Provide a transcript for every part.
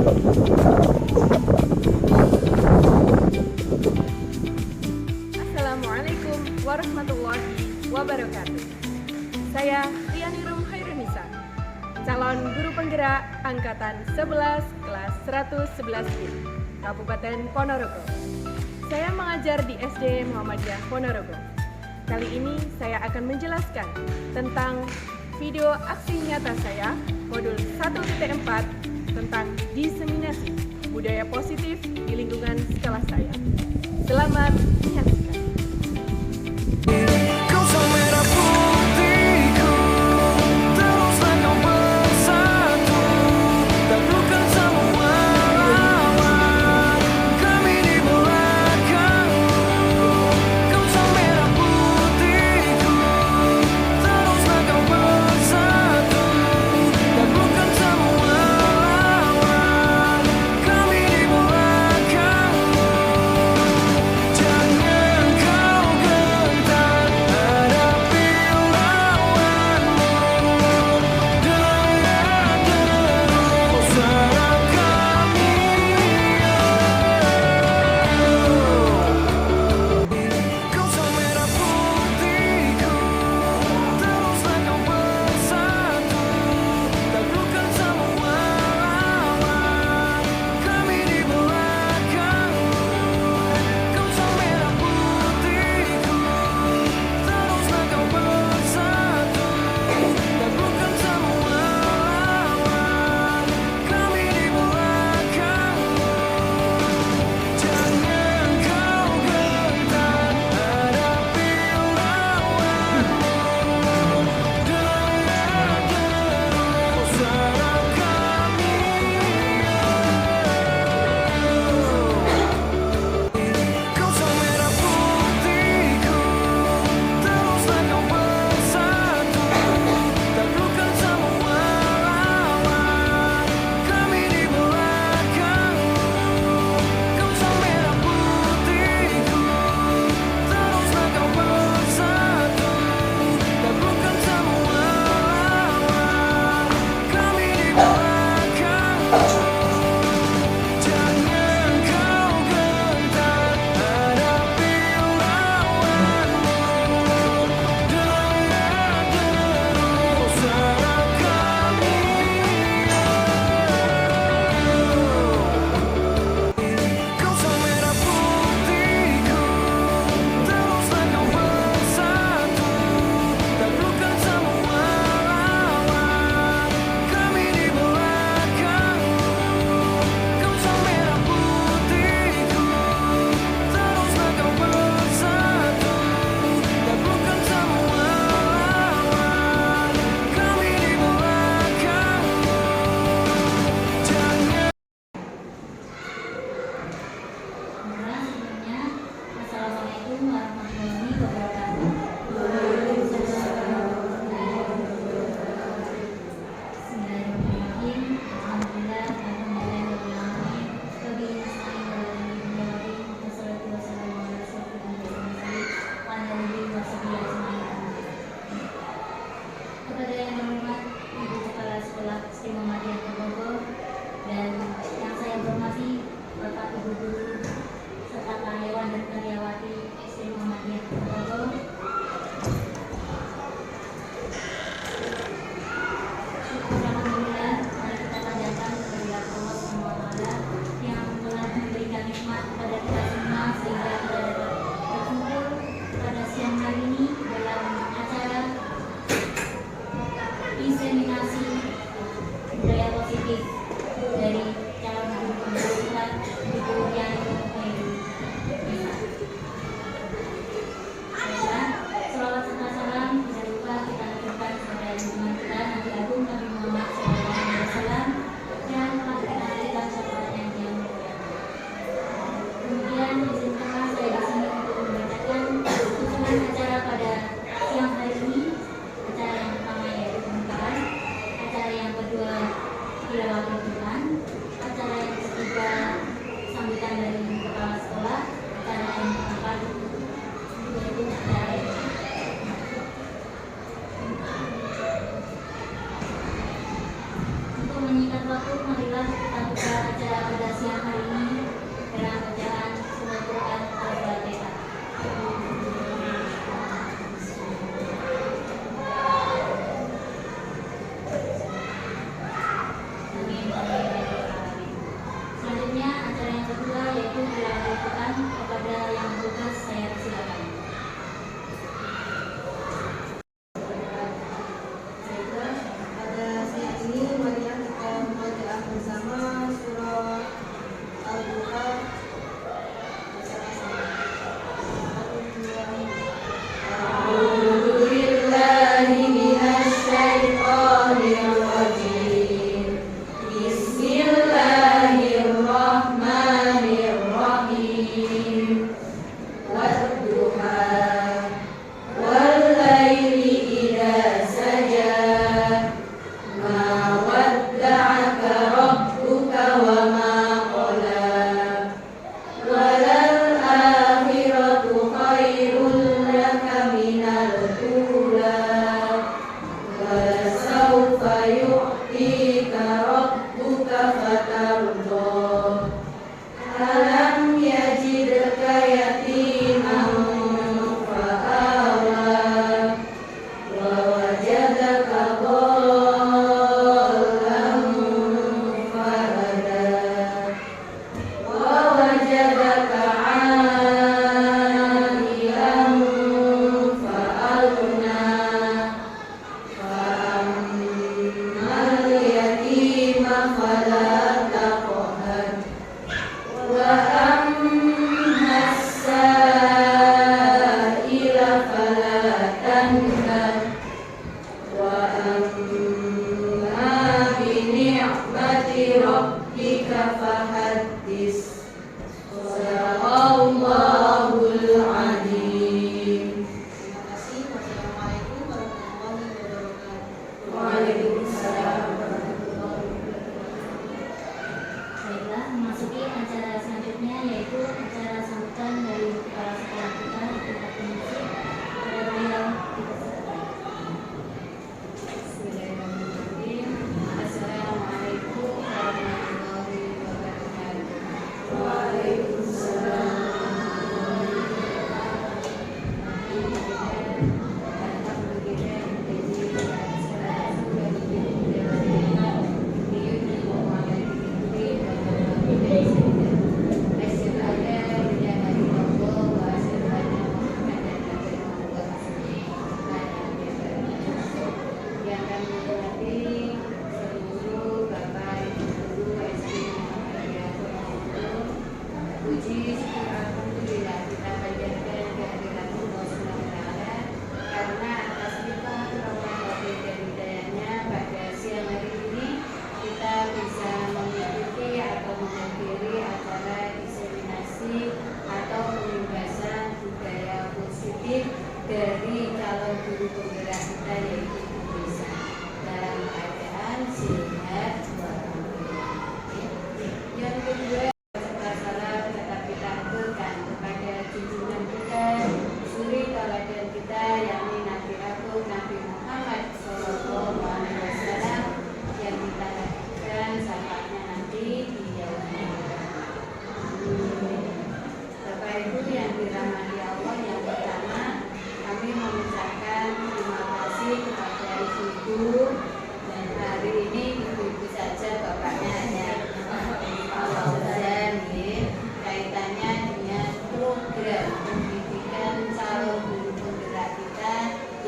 Assalamualaikum warahmatullahi wabarakatuh. Saya Riani Rum Hairunisa, calon guru penggerak angkatan 11 kelas 111B, Kabupaten Ponorogo. Saya mengajar di SD Muhammadiyah Ponorogo. Kali ini saya akan menjelaskan tentang video aksi nyata saya modul 1.4 tentang diseminasi budaya positif di lingkungan sekolah saya. Selamat menyaksikan.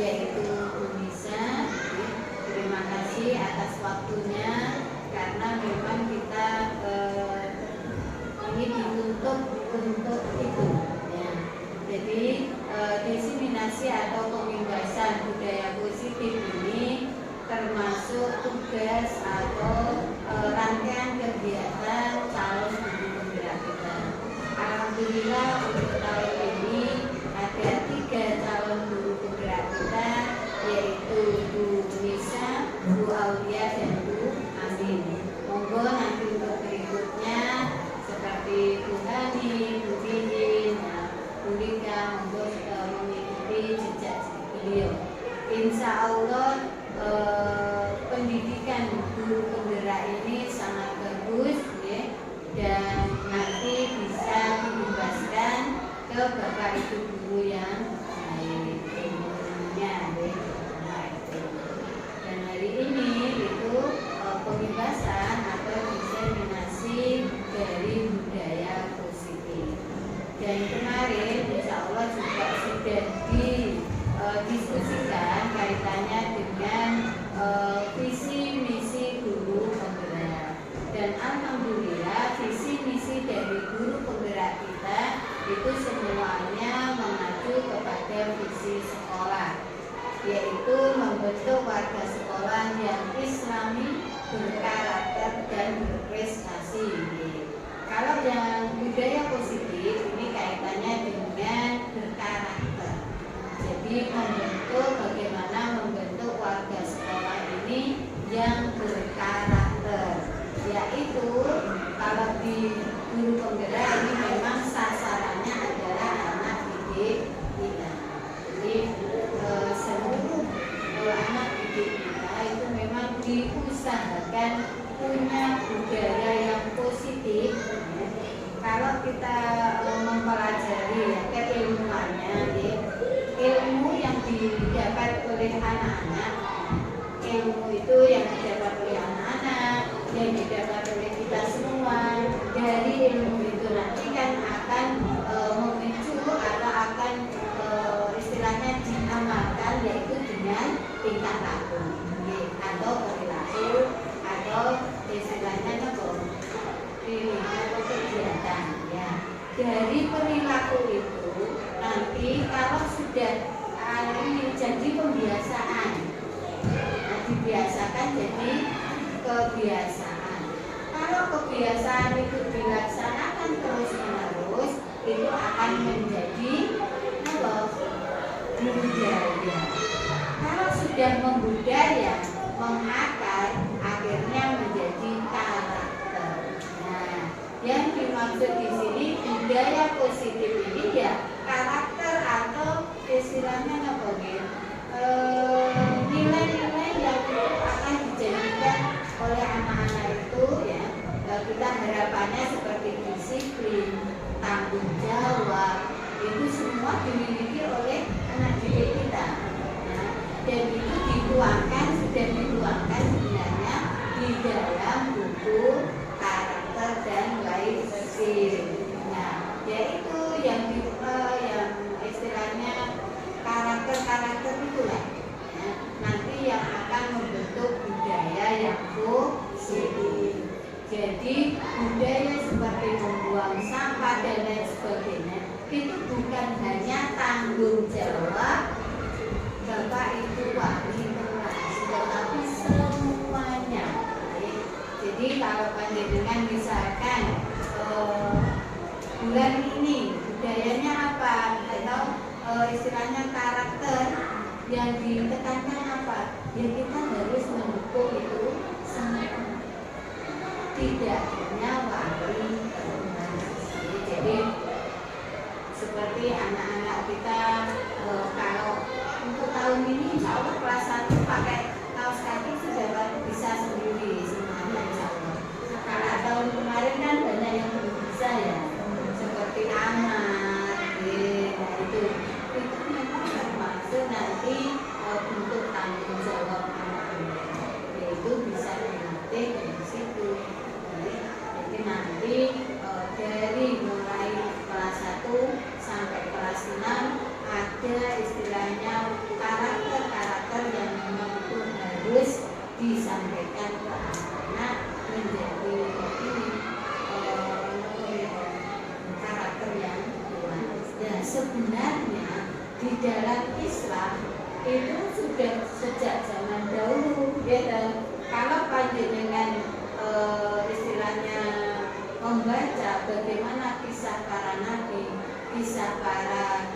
yaitu Bu Nisa. Terima kasih atas waktunya, karena memang kita ini dituntut untuk itu ya. Jadi diseminasi atau pembebasan budaya positif ini termasuk tugas atau rangkaian kegiatan calon guru penggerak kita. Alhamdulillah untuk tahun ini ada 3 calon guru penggerak kita, yaitu Bu Nisa, Bu Aulia, dan Bu Amin. Monggo nanti untuk berikutnya seperti Bu Hani, Bu Bihin, Bu Lika, monggo mengikuti jejak beliau. Insya Allah pendidikan guru penggerak ini sangat bagus ya, dan nanti bisa dibebaskan ke bapak ibu guru yang lain umumnya ya. Dan hari ini itu pembebasan atau diseminasi dari budaya positif. Dan kemarin insya Allah juga sudah didiskusikan kaitannya dengan visi misi guru penggerak. Dan alhamdulillah visi misi dari guru penggerak kita itu semuanya mengacu kepada visi sekolah, yaitu membentuk warga sekolah yang islami, berkarakter, dan berprestasi. Kalau yang budaya positif ini kaitannya dengan berkarakter. Jadi membentuk, bagaimana membentuk warga sekolah ini yang berkarakter, yaitu kalau di guru penggerak ini memang sasarannya adalah anak didik kita. Jadi seluruh anak didik kita itu memang diusahakan punya budaya yang positif. Kalau kita mempelajari keilmuannya, ilmu yang didapat oleh anak-anak, ilmu itu yang didapat oleh anak-anak, yang didapat oleh kita semua, dari ilmu itu nanti kan akan memicu atau akan istilahnya diamalkan, yaitu dengan tingkah laku atau perilaku atau istilahnya ini atau kegiatan ya. Dari perilaku itu nanti kalau sudah ini jadi pembiasaan, nah, dibiasakan jadi kebiasaan. Kalau kebiasaan itu dilaksanakan terus menerus, itu akan menjadi budaya. Kalau sudah membudaya, mengakar, akhirnya menjadi karakter. Nah, yang dimaksud di sini budaya positif ini ya karakter atau istilahnya apa gitu, nilai-nilai yang akan dijadikan oleh anak-anak itu ya. Kita harapannya seperti disiplin, tanggung jawab, itu semua dimiliki oleh anak didik kita. Nah, dan itu dituangkan, sudah dituangkan sebenarnya di dalam buku karakter dan life skill. Nah, yaitu yang istilahnya karakter itulah ya, nanti yang akan membentuk budaya yang positif. Jadi budaya seperti membuang sampah dan lain sebagainya itu bukan hanya tanggung jawab Bapak Ibu wali kelas, tetapi semuanya. Jadi kalau panjenengan misalkan bulan ini budayanya apa, atau istilahnya karakter yang ditekankan apa, ya kita harus mendukung itu semua, tidak hanya wali kelas. Jadi seperti anak-anak kita kalau untuk tahun ini insya Allah kelas 1 pakai kaos kaki sudah bisa sendiri semuanya insya Allah. Kalau tahun kemarin kan banyak yang belum bisa ya, seperti anak, itu memang termasuk nanti bentuk tanggung jawab anak-anak, yaitu bisa dilatih dari situ. Jadi nanti dari mulai kelas 1 sampai kelas 6 ada istilahnya karakter sudah sejak zaman dahulu ya. Dan kalau panjenengan istilahnya membaca bagaimana kisah para nabi, kisah para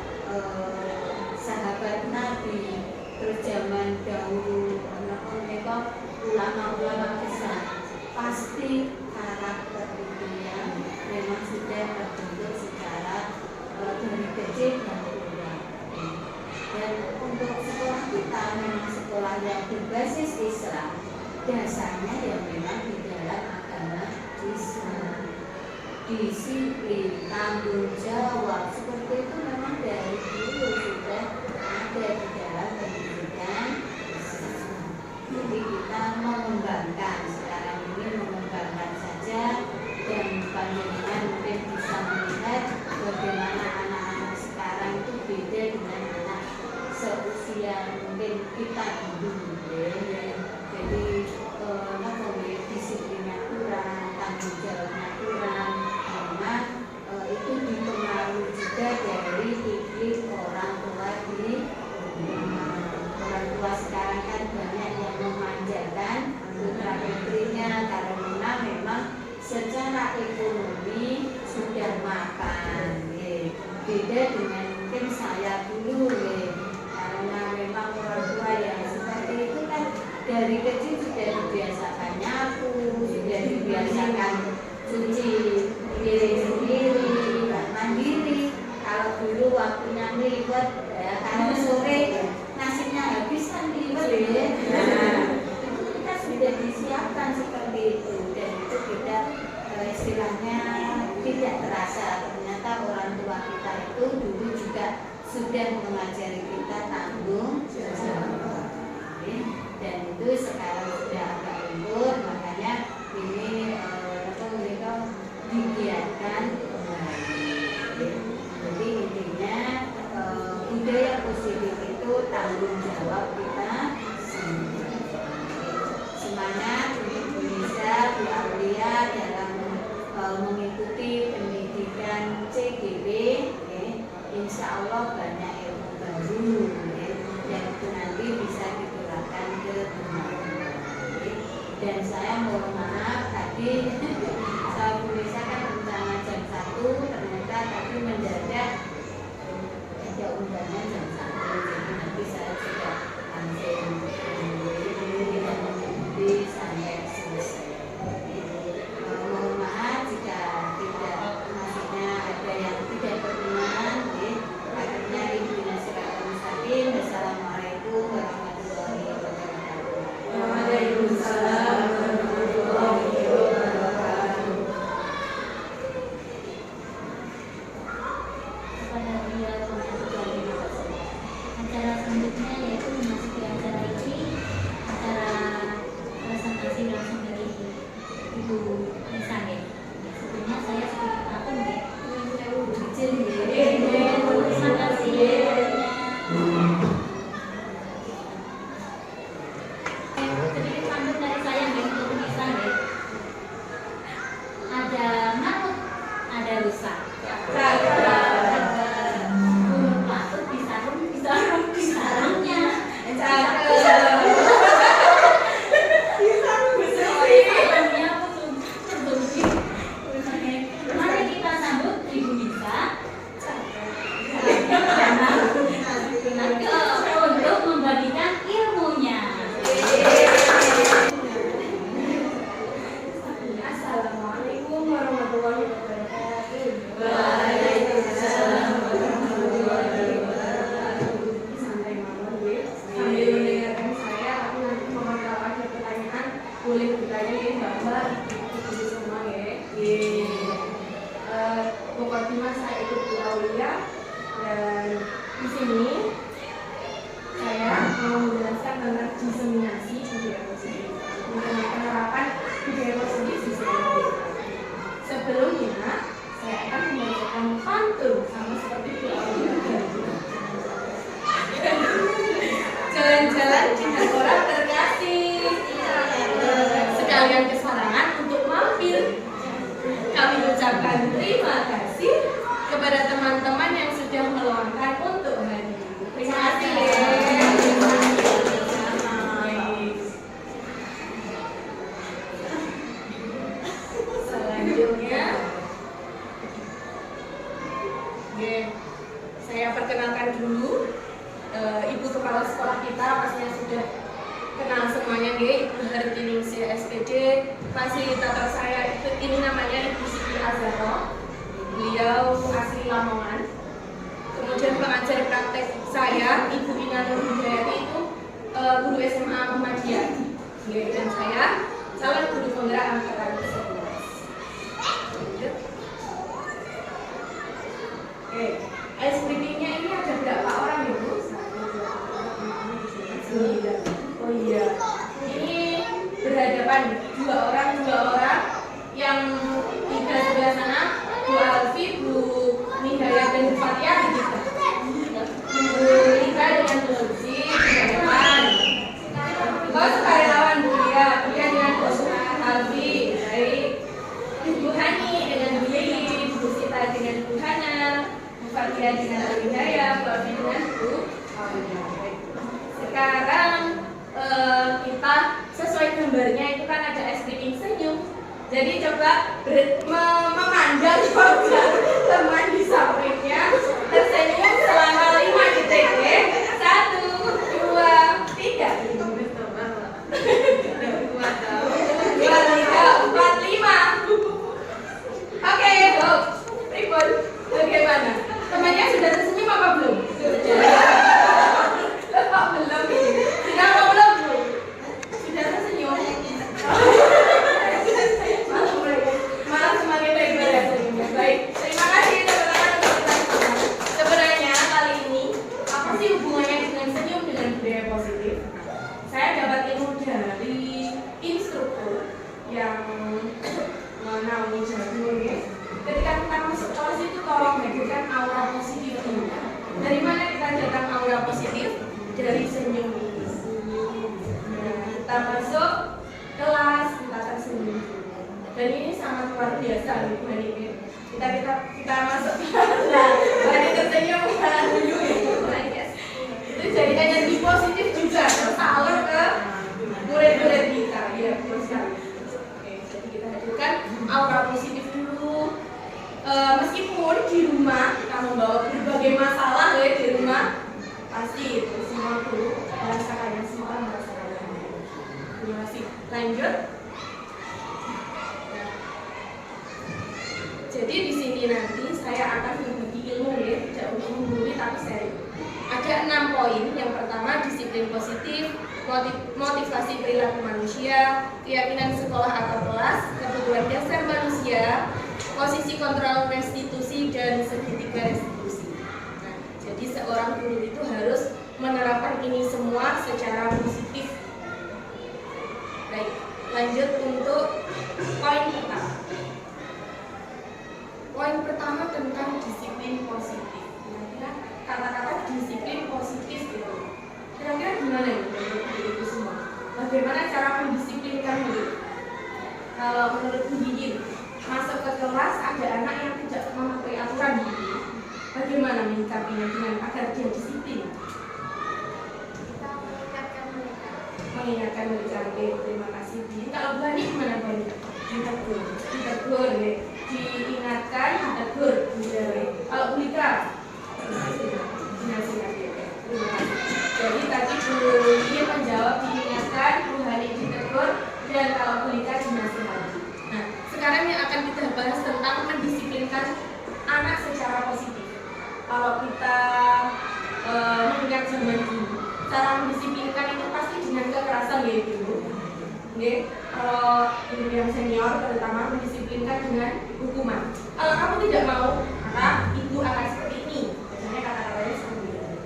sahabat nabi, terus zaman dahulu mereka ulama-ulama besar, pasti karakter itu yang memang sudah terbentuk secara dari kecil dan tua. Dan untuk sekolah kita memang sekolah yang berbasis Islam, dasarnya yang memang di dalam agama Islam. Disiplin, tanggung jawab seperti itu memang dari dulu sudah ada di dalam pendidikan Islam. Jadi kita mengembangkan, sekarang ini mengembangkan saja, dan panjenengan mungkin bisa melihat bagaimana anak-anak sekarang itu beda dengan anak seusia mungkin kita dulu ya. Jadi disiplinnya kurang, tanggung jawabnya kurang, karena itu dipengaruhi juga dari iklim orang tua di rumah. Orang tua sekarang kan banyak yang memanjakan putra putrinya karena memang secara ekonomi sudah mapan. Beda dengan mungkin saya dulu karena memang orang tua yang seperti itu kan dari kecil sudah dibiasakan nyapu, sudah dibiasakan cuci piring sendiri, mandiri. Kalau dulu waktunya ngelibet, kalau sore nasinya habis kan ngelibet ya. Itu kita sudah disiapkan seperti itu, dan itu kita istilahnya tidak terasa. Ternyata orang tua kita itu dulu juga sudah mengajari kita tanggung jawab. Dan itu sekarang sudah agak luntur, makanya ini mereka digiatkan kembali. Jadi intinya budaya positif itu tanggung jawab kita sendiri. Semangat untuk bisa Bu Aulia dalam mengikuti pendidikan CGB. Insya Allah banyak ilmu baru yang itu nanti bisa diterapkan ke teman-teman. Dan saya mohon maaf tadi saya Indonesia kan rencana jam 1, ternyata tadi mendadak ada undangan jam 1, jadi nanti saya juga langsung tidak mengikuti sampai selesai. Mohon maaf jika tidak maksudnya ada yang tidak berkenan. Akhirnya ibu nasihat mustaqim. Assalamualaikum warahmatullahi wabarakatuh. Waalaikumsalam warahmatullahi wabarakatuh. Kepada beliau acara selanjutnya yaitu memasuki acara ini, acara presentasi langsung dari Ibu Nisa ya. Sebelumnya saya sedikit takut ya. Izin ya. Terima kasih ya. Sedikit pantun dari saya ya untuk Nisa ya. Ada mangut, ada rusa. Burung patut disarungnya. Mari kita sambut Ibu Nisa untuk membagikan ilmunya. Assalamualaikum warahmatullahi wabarakatuh. Waalaikumsalam warahmatullahi wabarakatuh. Santai banget gue. Sambil mendengarkan saya, tapi nanti kalau ada pertanyaan boleh bertanya ya Mbak, itu semua ya. Pokoknya saya ikut Bu Aulia, dan di sini saya mau menjelaskan tentang diseminasi budaya positif, mengenai penerapan budaya positif di sekolah. Sebelumnya saya akan membacakan pantun sama seperti Bu Aulia. Jalan-jalan di Negara terkasih, sekalian kesarangan untuk mampir. Kami ucapkan terima kasih kepada teman-teman yang sudah meluangkan untuk hari ini. Terima kasih ya. nggih, Ibu Hartiningsih SPD, fasilitator saya itu ini namanya Ibu Siti Azharo. Beliau asli Lamongan. Kemudian pengajar praktek saya Ibu Ina Nur Hidayati itu guru SMA Muhammadiyah. Dan saya calon guru penggerak angkatan 11. Oke, ice breaking-nya ini ada berapa orang ya Bu? 9. Oh iya, ini berhadapan dua orang yang tiga sebelah sana, Bu Alfi, Bu Nihayat dan Bu Fatia begitu. Bu Lika dengan Bu Lutfi berhadapan. Kau sukarelawan Bu Lia dengan Bu Alfi, baik. Bu Hani dengan Bu Yeye, Bu Sita dengan Bu Hana, Bu Fatia dengan Bu Hidayah, Bu Alfi dengan Bu Aulia. Sekarang kita sesuai gambarnya itu kan ada ice breaking senyum. Jadi coba memandang wajah teman di sampingnya tersenyum selama 5 detik. 1, 2, 3. 2, 3, 4, 5. Oke, go. Ribut. Bagaimana? Temannya sudah tersenyum apa belum? Belum. Sudah apa belum? Sudah tersenyum. Malah semakin lebar ya senyumnya. Baik, terima kasih teman-teman untuk kita. Sebenarnya kali ini apa sih hubungannya dengan senyum dengan budaya positif? Saya dapat ilmu dari instruktur yang menaungi Jagur. Ketika kita masuk kelas itu tolong hadirkan aura positif ini. Dari mana kita datang aura positif? Dari senyum ini. Nah, kita masuk kelas, kita tersenyum. Dan ini sangat luar biasa nih, Bu Hani. Kita masuk kelas, nah, Bu Hani tersenyum karena dulu itu jadi energi positif juga tersalur ke murid-murid kita. Ya, betul sekali. Oke, jadi kita hadirkan aura positif dulu. Meskipun di rumah kita membawa berbagai masalah ya di rumah, pasti itu semua guru merasakannya, semua merasakannya. Terima kasih. Lanjut. Jadi di sini nanti saya akan berbagi ilmu ya, tidak untuk menggurui tapi seri. Ada 6 poin. Yang pertama disiplin positif, motivasi perilaku manusia, keyakinan sekolah atau kelas, kebutuhan dasar manusia, posisi kontrol restitusi dan segitiga restitusi. Nah, jadi seorang guru itu harus menerapkan ini semua secara positif. Baik, lanjut untuk poin pertama. Poin pertama tentang disiplin positif. Kira-kira kata-kata disiplin positif itu kira-kira gimana ya menurut itu semua? Bagaimana cara mendisiplinkan diri? Kalau menurut Bu Yiyun, masuk ke kelas ada anak yang tidak mematuhi aturan gitu. Bagaimana menyikapinya dengan agar dia disiplin? Kita Mengingatkan mereka. Terima kasih. Kalau Bu Hani gimana Bu Hani? Ditegur ya. Diingatkan, ditegur. Kalau Bu Lika, terima kasih. Jadi tadi Bu Yiyun menjawab diingatkan, Bu Hani ditegur, dan kalau Bu Lika dinasihati. Nah, sekarang yang akan kita bahas tentang mendisiplinkan anak secara positif. Kalau kita mengingat zaman dulu, cara mendisiplinkan itu pasti dengan kekerasan ya Ibu. Kalau ibu yang senior terutama mendisiplinkan dengan hukuman. Kalau kamu tidak mau, maka ibu akan seperti ini. Biasanya kata-katanya seperti ini.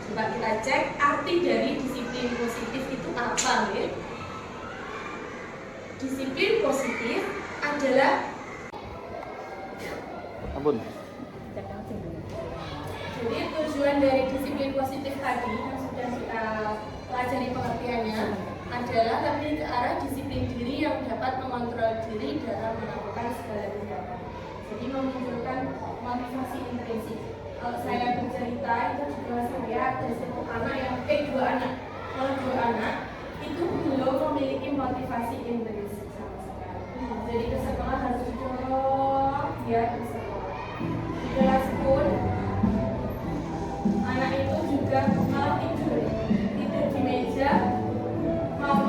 Coba kita cek arti dari disiplin positif itu apa ya? Disiplin positif adalah jadi tujuan dari disiplin positif tadi yang sudah kita pelajari pengertiannya adalah lebih ke arah disiplin diri yang dapat mengontrol diri dalam melakukan segala tindakan. Jadi memunculkan motivasi intrinsik. Kalau saya bercerita itu juga saya ada satu anak yang dua anak. Kalau 2 anak itu belum memiliki motivasi intrinsik sama sekali. Jadi ke sekolah harus didorong dia ke sekolah. Di kelas pun anak itu juga malah tidur di meja, mau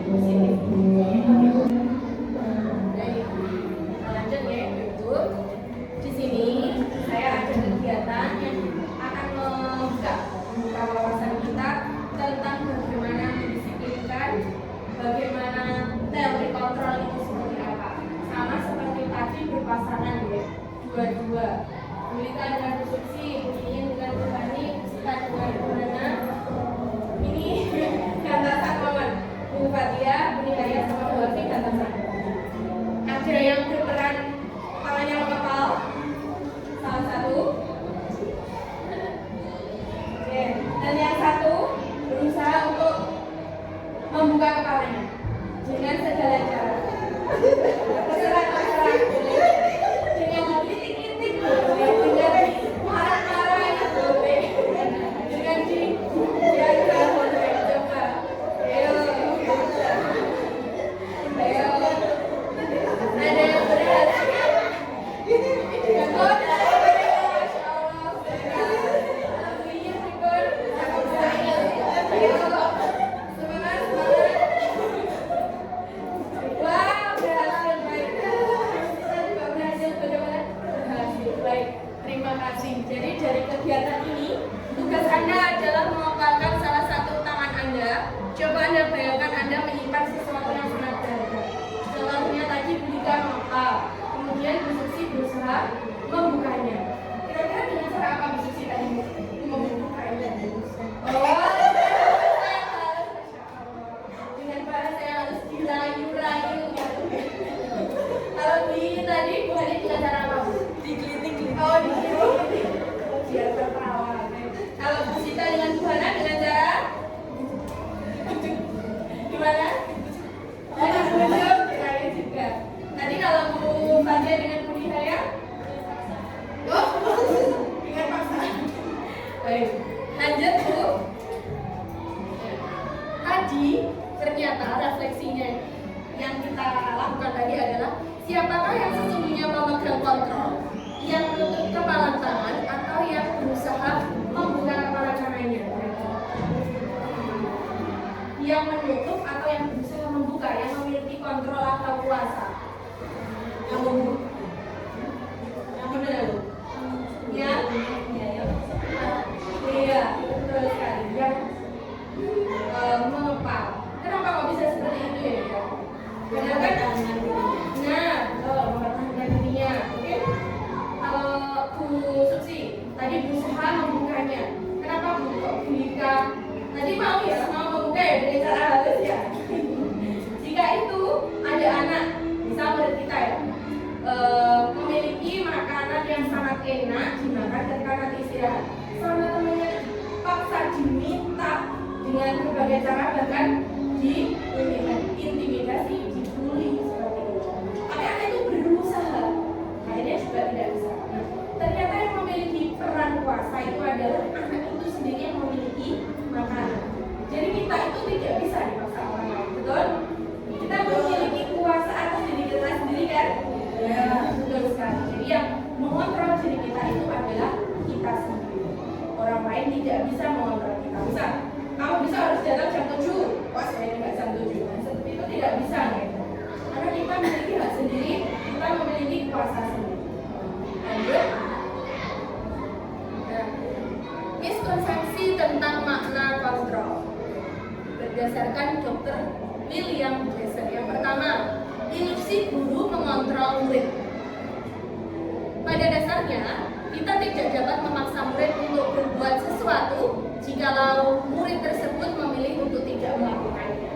positif. Baik, lanjut ya Ibu. Di sini saya ada kegiatan yang akan membuka wawasan kita tentang bagaimana mendisiplinkan, bagaimana teori kontrol itu seperti apa. Sama seperti tadi berpasangan ya, dua-dua. Bulita dengan konstruksi, Budiin dengan petani, kita dengan gimana? Ini gantasan momen. Bu Fatia, Bu Nihaya sama Bu Afi gantasan. Ada yang berperan tangannya mengepal? Salah satu. Oke. Dan yang satu berusaha untuk membuka kepalanya dengan segala cara. Terserah. Dengan kritik-kritik boleh, dengan marah-marah ya boleh, dengan dijaga boleh. Coba, ayo. Ada yang berhasil. Betul. Masya Allah. Alhamdulillah, betul. Ayo. Semangat. Wow, berhasil baik. Kita juga berhasil, bagaimana? Berhasil baik. Terima kasih. Jadi dari kegiatan ini, tugas Anda adalah mengepalkan salah satu tangan Anda. Coba Anda bayangkan Anda menyimpan sesuatu yang sangat berharga. Contohnya tadi Bulika mengepal, kemudian Bu Susi berusaha membukanya. Kira-kira dengan cara apa Bu Susi tadi membukanya? Oh, dengan bahasa yang harus dirayu-rayu gitu. Kalau di tadi Bu Hani dengan cara apa? Digelitik. Oh, digelitik. Biar tertawa. Kalau Bu Sita dengan Bu Hana dengan cara gimana? Dibujuk, dirayu juga. Tadi kalau Bu Fatia dengan Bu Nihaya? Oh, dengan paksa. Baik, lanjut Bu. Tadi ternyata refleksinya yang kita lakukan tadi adalah siapakah yang sesungguhnya memegang kontrol, yang menutup kepala tangan atau yang berusaha membuka kepala kanannya. Yang menutup atau yang berusaha membuka, yang memiliki kontrol atau kuasa. Yang membuka. Yang benar Bu? Ya? Iya, betul sekali. Yang mengepal. Kenapa kok bisa seperti itu ya? Karena kan, nah, mempertahankan dirinya. Oke? Kalau Bu Susi tadi berusaha membukanya. Kenapa Bu kok Bulika tadi mau membuka ya dengan cara halus ya? Jika itu ada anak, misal murid kita ya, memiliki makanan yang sangat enak dimakan ketika nanti istirahat, sama temannya paksa diminta dengan berbagai cara, bahkan diintimidasi, dibully seperti itu. Tapi anak itu berusaha, akhirnya juga tidak bisa. Nah, ternyata yang memiliki peran kuasa itu adalah anak itu sendiri yang memiliki makanan. Jadi kita itu tidak bisa dipaksa orang lain, betul? Kita memiliki kuasa atas diri kita sendiri kan? Ya, betul sekali. Jadi yang mengontrol diri kita itu adalah kita sendiri. Orang lain tidak bisa mengontrol kita. Misal, kamu bisa harus datang jam 7. Wah, saya nggak jam 7. Nah, seperti itu tidak bisa gitu. Karena kita memiliki hak sendiri, kita memiliki kuasa sendiri. Lanjut. Nah, miskonsepsi tentang makna kontrol berdasarkan Dr. William Jason. Yang pertama, ilusi guru mengontrol murid. Pada dasarnya, kita tidak dapat memaksa murid untuk berbuat sesuatu jikalau murid tersebut memilih untuk tidak melakukannya.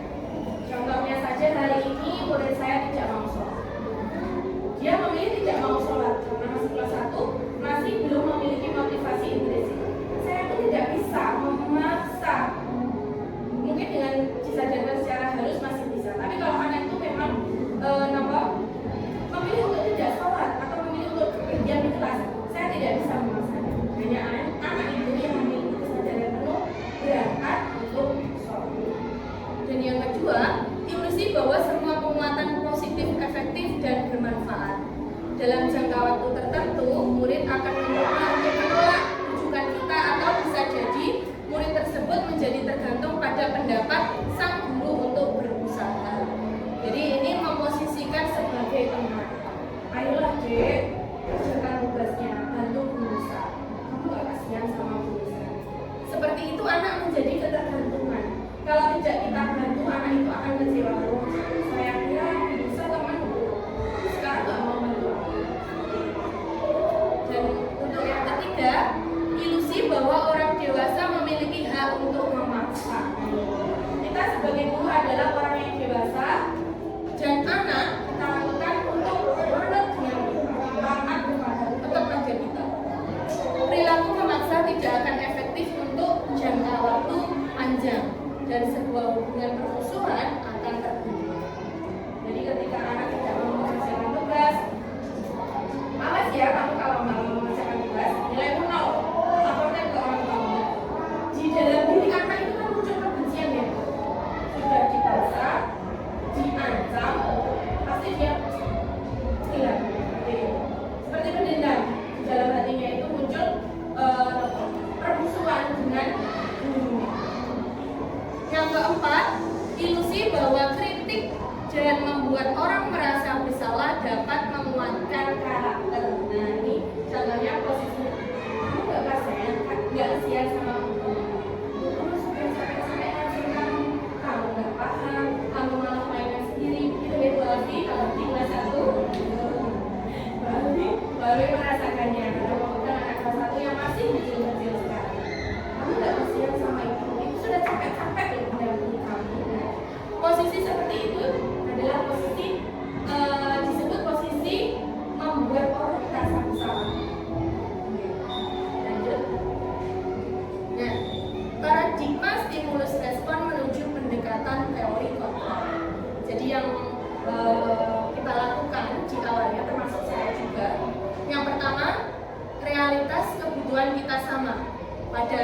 Contohnya saja hari ini murid saya tidak mau sholat. Dia memilih tidak mau sholat karena masih kelas 1, masih belum memiliki motivasi intrinsik. Saya itu tidak bisa memaksa. Mungkin dengan disadarkan secara halus masih bisa. Tapi kalau anak itu memang memilih untuk tidak sholat atau memilih untuk diam di kelas, saya tidak bisa memaksanya. Hanya anak itu yang memiliki kesadaran penuh berangkat untuk sholat. Dan yang kedua, ilusi bahwa semua penguatan positif, efektif, dan bermanfaat. Dalam jangka waktu tertentu, murid akan mencoba untuk menolak rujukan kita, atau bisa jadi murid tersebut menjadi tergantung pada pendapat sang guru untuk berusaha. dan membuat orang merasa bersalah dapat menguatkan karakter. Nah ini contohnya posisi kamu nggak kasihan, nggak kasihan sama kamu. Kamu sudah sampai ngasih kamu nggak paham, kamu malah mainan sendiri. Itu ya Bu Alfi kalau di kelas 1 baru merasakannya. Kalau bukan anak kelas 1 yang masih kecil-kecil sekali. Kamu nggak kasihan sama ibu, itu sudah capek-capek loh mendampingi kamu. Nah, posisi seperti itu adalah posisi disebut posisi membuat orang merasa bersalah. Lanjut. Nah, paradigma stimulus respon menuju pendekatan teori kontrol. Jadi yang kita lakukan di awalnya termasuk saya juga. Yang pertama, realitas kebutuhan kita sama. Pada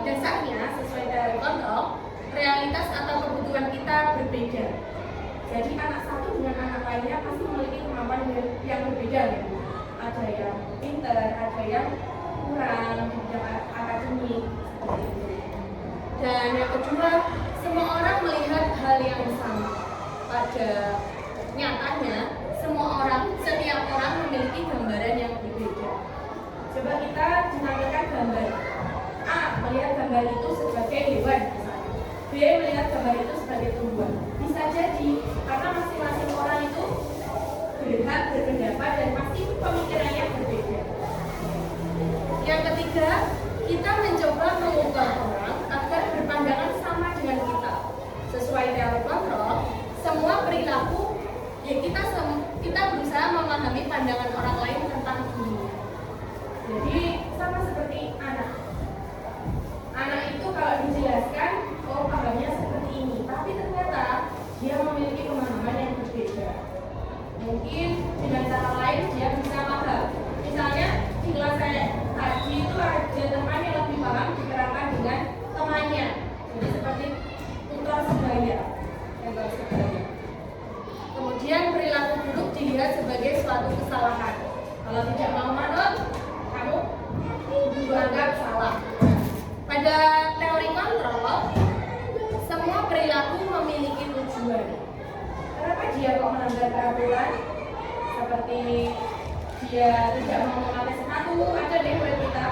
dasarnya sesuai teori kontrol, realitas atau kebutuhan kita berbeda. Jadi anak satu dengan anak lainnya pasti memiliki kemampuan yang berbeda ya. Ada yang pintar, ada yang kurang, yang akademik. Dan yang kedua, semua orang melihat hal yang sama. Pada nyatanya, setiap orang memiliki gambaran yang berbeda. Coba kita ditampilkan gambar. A melihat gambar itu sebagai hewan, B melihat gambar itu sebagai tumbuhan. Bisa jadi karena masing-masing orang itu berhak berpendapat dan pasti pemikirannya berbeda. Yang ketiga, kita mencoba mengubah orang agar berpandangan sama dengan kita. Sesuai teori kontrol, semua perilaku ya kita berusaha memahami pandangan orang lain tentang dunia. Jadi sama seperti anak. Anak itu kalau dijelaskan, oh pahamnya seperti ini, tapi ternyata dia memiliki pemahaman yang berbeda. Mungkin dengan cara lain dia bisa paham. Misalnya di kelas saya tadi itu ada teman yang lebih paham diterangkan dengan temannya. Jadi seperti tutor sebaya. Kemudian perilaku buruk dilihat sebagai suatu kesalahan. Kalau tidak mau manut, kamu dianggap salah. Pada teori kontrol, semua perilaku memiliki tujuan. Kenapa dia kok melanggar peraturan? Seperti dia tidak mau memakai sepatu, ada deh murid kita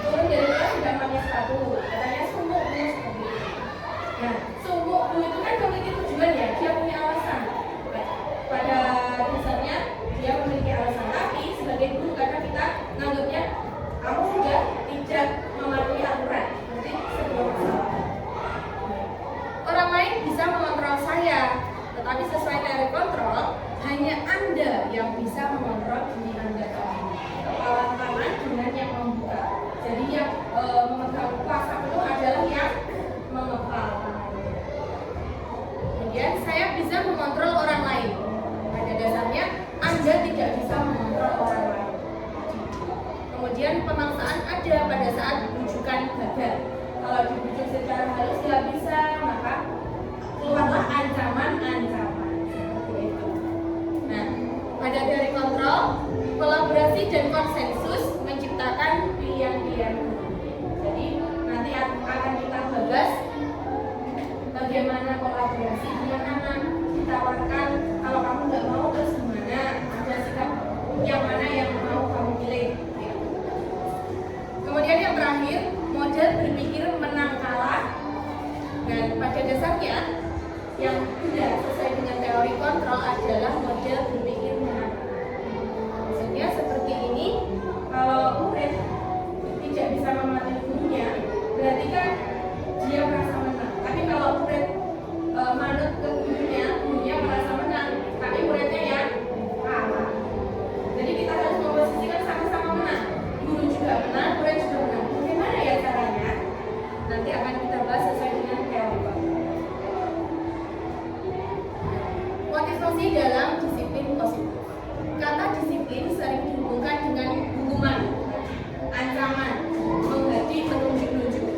turun dari kelas tidak memakai sepatu, katanya sumuk seperti itu. Nah, sumuk itu kan memiliki tujuan ya, dia punya alasan. Pada dasarnya dia memiliki alasan, tapi sebagai guru karena kita menganggapnya kamu sudah tidak mematuhi aturan, berarti sebuah kesalahan. Orang lain bisa mengontrol saya, tetapi sesuai teori kontrol, hanya Anda yang bisa mengontrol diri Anda sendiri. Kepala tangan dengan yang membuka. Jadi yang memegang kuasa penuh adalah yang mengepal tangannya. Kemudian saya bisa mengontrol orang lain. Pada dasarnya Anda tidak bisa mengontrol orang lain. Kemudian pemaksaan ada pada saat bujukan gagal. Kalau dibujuk secara halus tidak bisa, maka keluarlah ancaman-ancaman seperti itu. Nah, pada teori kontrol, kolaborasi dan konsensus menciptakan pilihan-pilihan. Jadi nanti akan kita bahas bagaimana kolaborasi dengan anak, ditawarkan kalau kamu nggak mau terus gimana, ada sikap yang mana yang mau kamu pilih. Kemudian yang terakhir, model berpikir menang kalah. Dan pada dasarnya yang sudah sesuai dengan teori kontrol adalah model berpikir menang kalah. Maksudnya seperti ini, kalau murid tidak bisa mematuhi gurunya, berarti kan dia merasa menang. Tapi kalau murid manut ke gurunya merasa menang, tapi muridnya yang kalah. Jadi kita harus memposisikan sama-sama menang. Guru juga menang, murid juga menang. Bagaimana ya caranya? Nanti akan kita bahas sesuai dengan teori. Motivasi dalam disiplin positif. Kata disiplin sering dihubungkan dengan hukuman, ancaman, menghadi, menunjuk-nunjuk.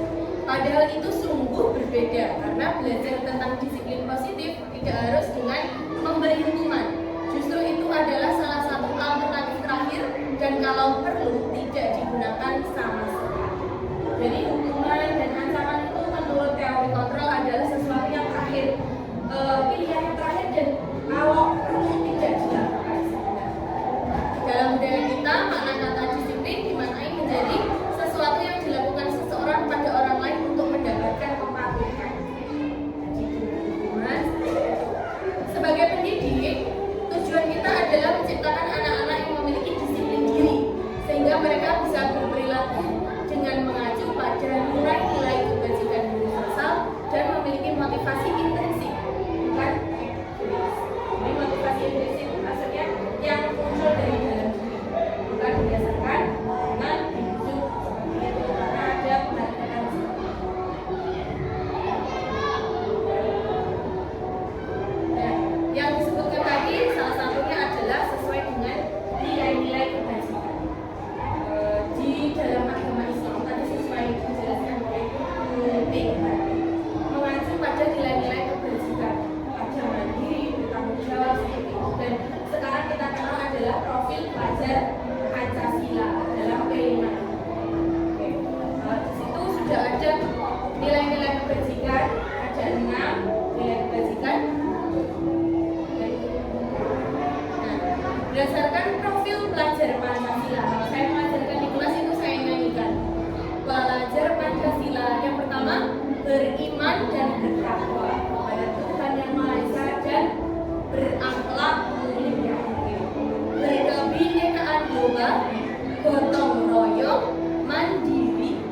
Padahal itu sungguh berbeda karena belajar tentang disiplin positif tidak harus dengan memberi hukuman. Justru itu adalah salah satu alternatif terakhir dan kalau perlu tidak digunakan sama sekali. Jadi hukuman dan ancaman itu menurut teori kontrol adalah sesuatu yang terakhir. Pilihan yang terakhir dan kalau tidak dilakukan sebenarnya. Dalam budaya kita, makna kata disiplin dimaknai menjadi sesuatu yang dilakukan seseorang pada orang lain untuk mendapatkan kepatuhan. Sebagai pendidik, tujuan kita adalah menciptakan anak-anak yang memiliki disiplin diri, sehingga mereka bisa berperilaku dengan mengacu pada nilai-nilai kebajikan universal dan memiliki motivasi intrinsik, bukan ekstris. Jadi motivasi intrinsik itu maksudnya yang muncul dari dalam diri, bukan berdasarkan dengan dibujuk seperti itu, karena ada pendekatan seperti itu. Yang disebutkan tadi salah satunya adalah sesuai dengan nilai-nilai kebajikan. Di dalam agama Islam tadi sesuai dijelaskan oleh Muhammad mengacu pada nilai-nilai kebajikan, ada mandiri, bertanggung jawab seperti itu. Dan sekarang kita kenal adalah profil pelajar Pancasila dalam P5. Oke. Di situ sudah ada nilai-nilai kebajikan, ada 6 nilai kebajikan. Berdasarkan profil pelajar Pancasila, kalau saya mengajarkan di kelas itu saya nyanyikan pelajar Pancasila yang pertama beriman dan bertakwa kepada Tuhan Yang Maha Esa dan berakhlak mulia, berkebinekaan global, gotong royong, mandiri,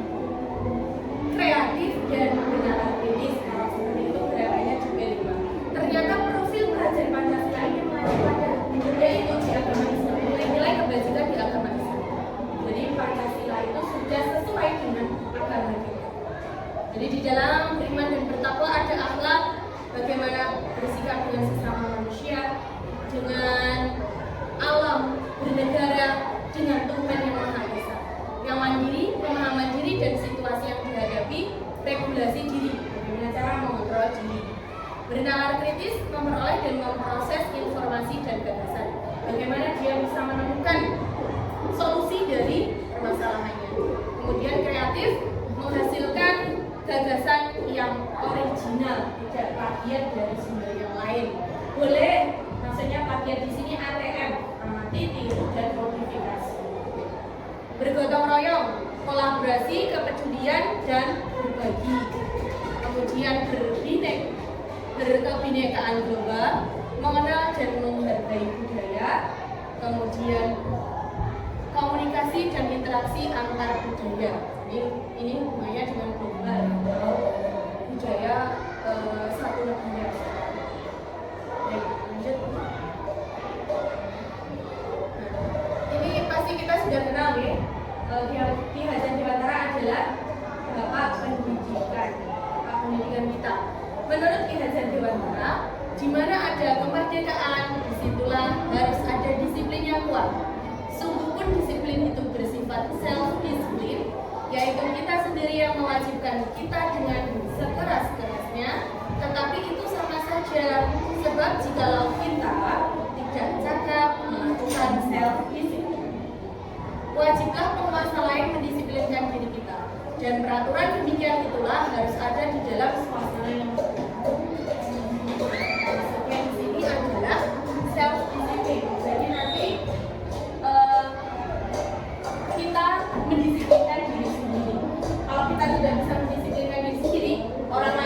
kreatif dan bernalar kritis. Seperti itu gerakannya juga 5. Ternyata profil pelajar Pancasila ini mengacu pada yaitu di agama Islam, nilai-nilai kebajikan di agama Islam. Jadi Pancasila itu sudah sesuai dengan agama kita. Jadi di dalam beriman dan bertakwa ada akhlak, bagaimana bersikap dengan sesama manusia, dengan alam, bernegara, dengan Tuhan Yang Maha Esa. Yang mandiri, pemahaman diri dan situasi yang dihadapi, regulasi diri, bagaimana cara mengontrol diri. Bernalar kritis, memperoleh dan memproses informasi dan gagasan. Bagaimana dia bisa menemukan solusi dari permasalahannya. Kemudian kreatif, menghasilkan gagasan yang original, tidak plagiat dari sumber yang lain. Boleh, maksudnya plagiat di sini ATM, amati, tiru, dan modifikasi. Bergotong royong, kolaborasi, kepedulian, dan berbagi. Kemudian berkebinekaan global, mengenal dan menghargai budaya, kemudian komunikasi dan interaksi antar budaya. Ini hubungannya dengan global atau budaya satu negara. Baik, lanjut. Ini pasti kita sudah kenal ya. Ki Hajar Dewantara adalah Bapak Pendidikan, Bapak Pendidikan kita. Menurut Ki Hajar Dewantara, di mana ada kemerdekaan, disitulah harus ada disiplin yang kuat. Sungguh pun disiplin itu bersifat self-disiplin, yaitu kita sendiri yang mewajibkan kita dengan sekeras-kerasnya, tetapi itu sama saja, sebab jikalau kita tidak cakap melakukan self-disiplin, wajiblah penguasa lain mendisiplinkan diri kita. Dan peraturan demikian itulah harus ada di dalam suasana yang yang di sini adalah self-discipline. Jadi nanti kita mendisiplinkan diri sendiri. Kalau kita tidak bisa mendisiplinkan diri sendiri, orang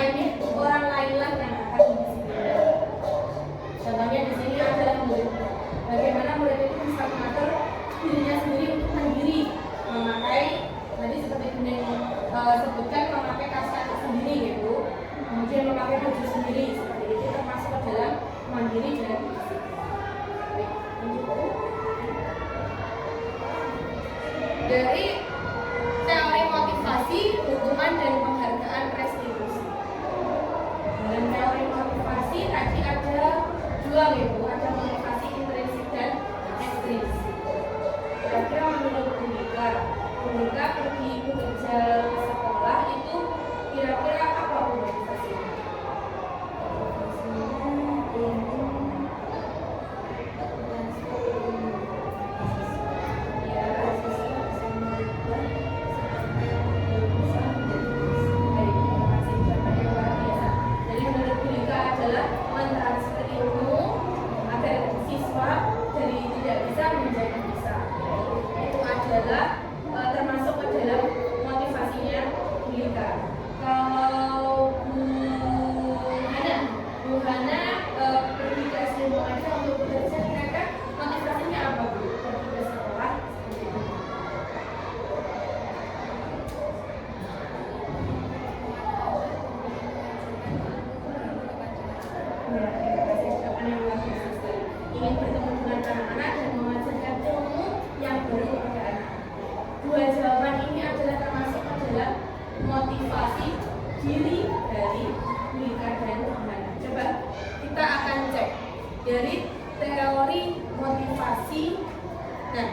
lainlah yang akan mendisiplinkan. Contohnya di sini adalah murid. Bagaimana murid itu bisa mengatur dirinya sendiri untuk mandiri, memakai tadi seperti sebutkan memakai tas kaki sendiri gitu, kemudian memakai baju sendiri, seperti itu termasuk ke dalam mandiri dan dari teori motivasi, hukuman dan penghargaan restitusi. Dalam teori motivasi tadi ada dua gitu, ada motivasi intrinsik dan ekstrinsik. Kira-kira menurut Bunda pergi bekerja ke sekolah itu kira-kira apa motivasinya? Ya, adalah termasuk ke dalam motivasinya Lika. Kalau Bu Hana pergi ke SD Muhammadiyah untuk bekerja, kira-kira motivasinya apa Bu? Pergi ke sekolah? Ya, terima kasih ucapan yang luar biasa sekali. Ingin bertemu dengan anak-anak dan mengajarkan ilmu yang baru kepada anak. Dua jawaban ini adalah termasuk ke dalam motivasi diri dari Lika dan Hana. Coba kita akan cek dari teori motivasi. Nah,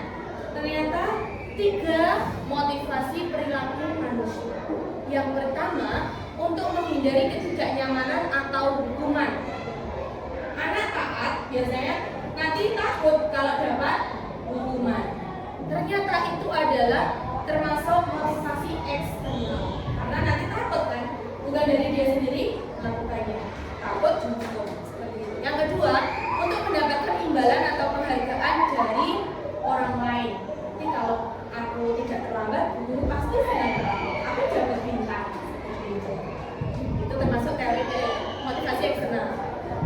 ternyata 3 motivasi perilaku manusia. Yang pertama, untuk menghindari ketidaknyamanan atau hukuman. Anak taat biasanya nanti takut kalau dapat hukuman. Ternyata itu adalah termasuk motivasi eksternal. Karena nanti takut kan, bukan dari dia sendiri melakukannya. Takut dihukum seperti itu. Yang kedua, untuk mendapatkan imbalan atau penghargaan dari orang lain. Jadi kalau aku tidak terlambat, guru pasti senang terlambat. Aku dapat bintang. Itu termasuk teori motivasi eksternal.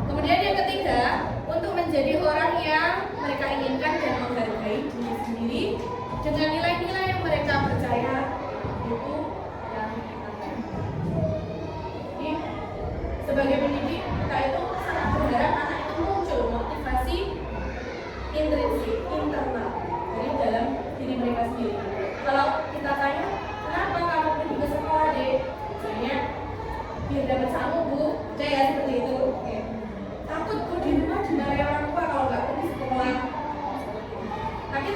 Kemudian yang ketiga, untuk menjadi orang yang mereka inginkan dan menghargai diri sendiri dengan nilai-nilai yang mereka percaya itu yang kita. Jadi sebagai pendidik kita itu sangat berharap anak itu muncul motivasi intrinsik internal dari dalam diri mereka sendiri. Kalau kita tanya, kenapa kamu pergi ke sekolah deh? Misalnya biar dapat samu Bu, percaya seperti itu. Oke. Takut Bu di rumah dimarahi orang tua kalau nggak pergi sekolah. Tapi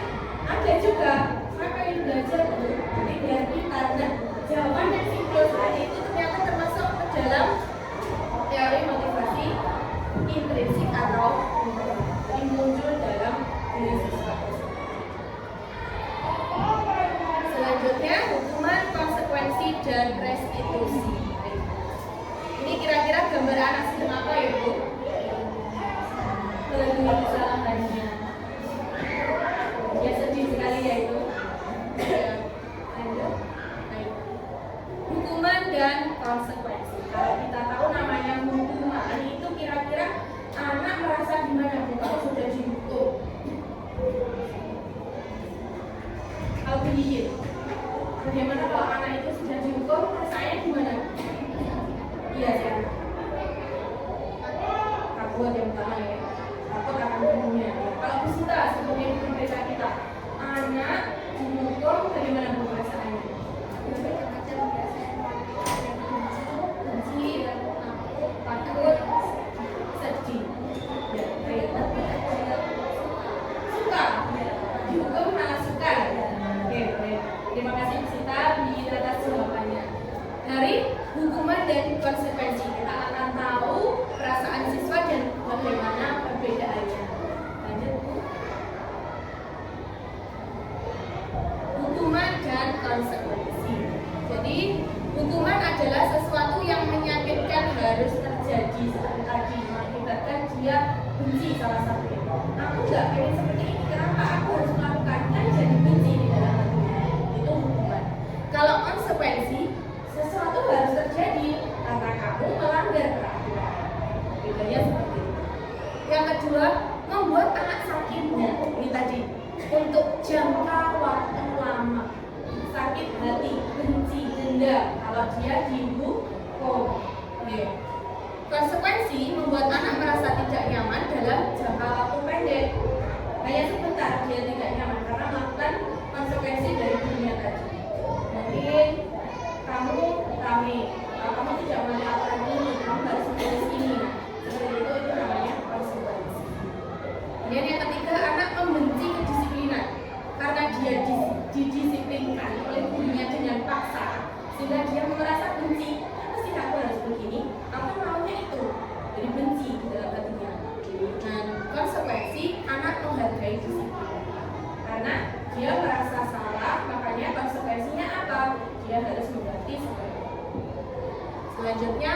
ada juga, saya pengen belajar Bu, nanti biar pintar. Nah, jawaban yang simpel tadi itu ternyata termasuk ke dalam teori motivasi intrinsik atau yang muncul dalam diri siswa. Selanjutnya, hukuman, konsekuensi, dan restitusi. Ini kira-kira gambar anak sedang apa ya Bu? Melebihi kesalahannya. Ya sedih sekali ya itu. Lanjut. Baik. Hukuman dan konsekuensi. Kalau kita tahu namanya hukuman itu kira-kira anak merasa gimana Bu kalau sudah dihukum? Kalau begini, bagaimana kalau anak itu sudah dihukum, rasanya gimana? Iya ya. Takut yang pertama ya. Takut akan hukumnya. Kalau kita sebagai guru BK kita, anak dihukum bagaimana Bu perasaannya? Benci, takut, sedih. Ya, baik. Suka. Dihukum malah suka. Oke, baik. Terima kasih Bu Sita di atas jawabannya. Dari hukuman dan konsekuensi kita akan tahu perasaan siswa dan bagaimana perbedaannya. Lanjut Bu. Hukuman dan konsekuensi. Jadi hukuman adalah sesuatu yang menyakitkan harus terjadi seperti tadi mengakibatkan dia benci salah satunya. Aku nggak pengen seperti ini, kenapa aku harus melakukan? Kan jadi benci di dalam hatinya. Itu hukuman. Kalau konsekuensi, sesuatu harus terjadi karena kamu melanggar peraturan. Bedanya seperti itu. Yang kedua, membuat anak sakitnya. Ini tadi untuk jangka waktu lama, sakit hati, benci, dendam. Kalau dia dihukum. Konsekuensi membuat anak merasa tidak nyaman dalam jangka waktu pendek. Hanya sebentar dia tidak nyaman karena melakukan konsekuensi dari dunia tadi. Mungkin kamu rame, kamu tidak melakukan ini, kamu harus menulis ini. Nah, seperti itu namanya konsekuensi. Kemudian yang ketiga, anak membenci kedisiplinan karena dia didisiplinkan oleh gurunya dengan paksa, sehingga dia merasa benci. Pasti aku harus begini, aku maunya itu. Jadi benci dalam hatinya. Dan konsekuensi, anak menghargai disiplin karena dia merasa salah, makanya konsekuensinya apa? Dia harus mengganti seperti itu. Selanjutnya,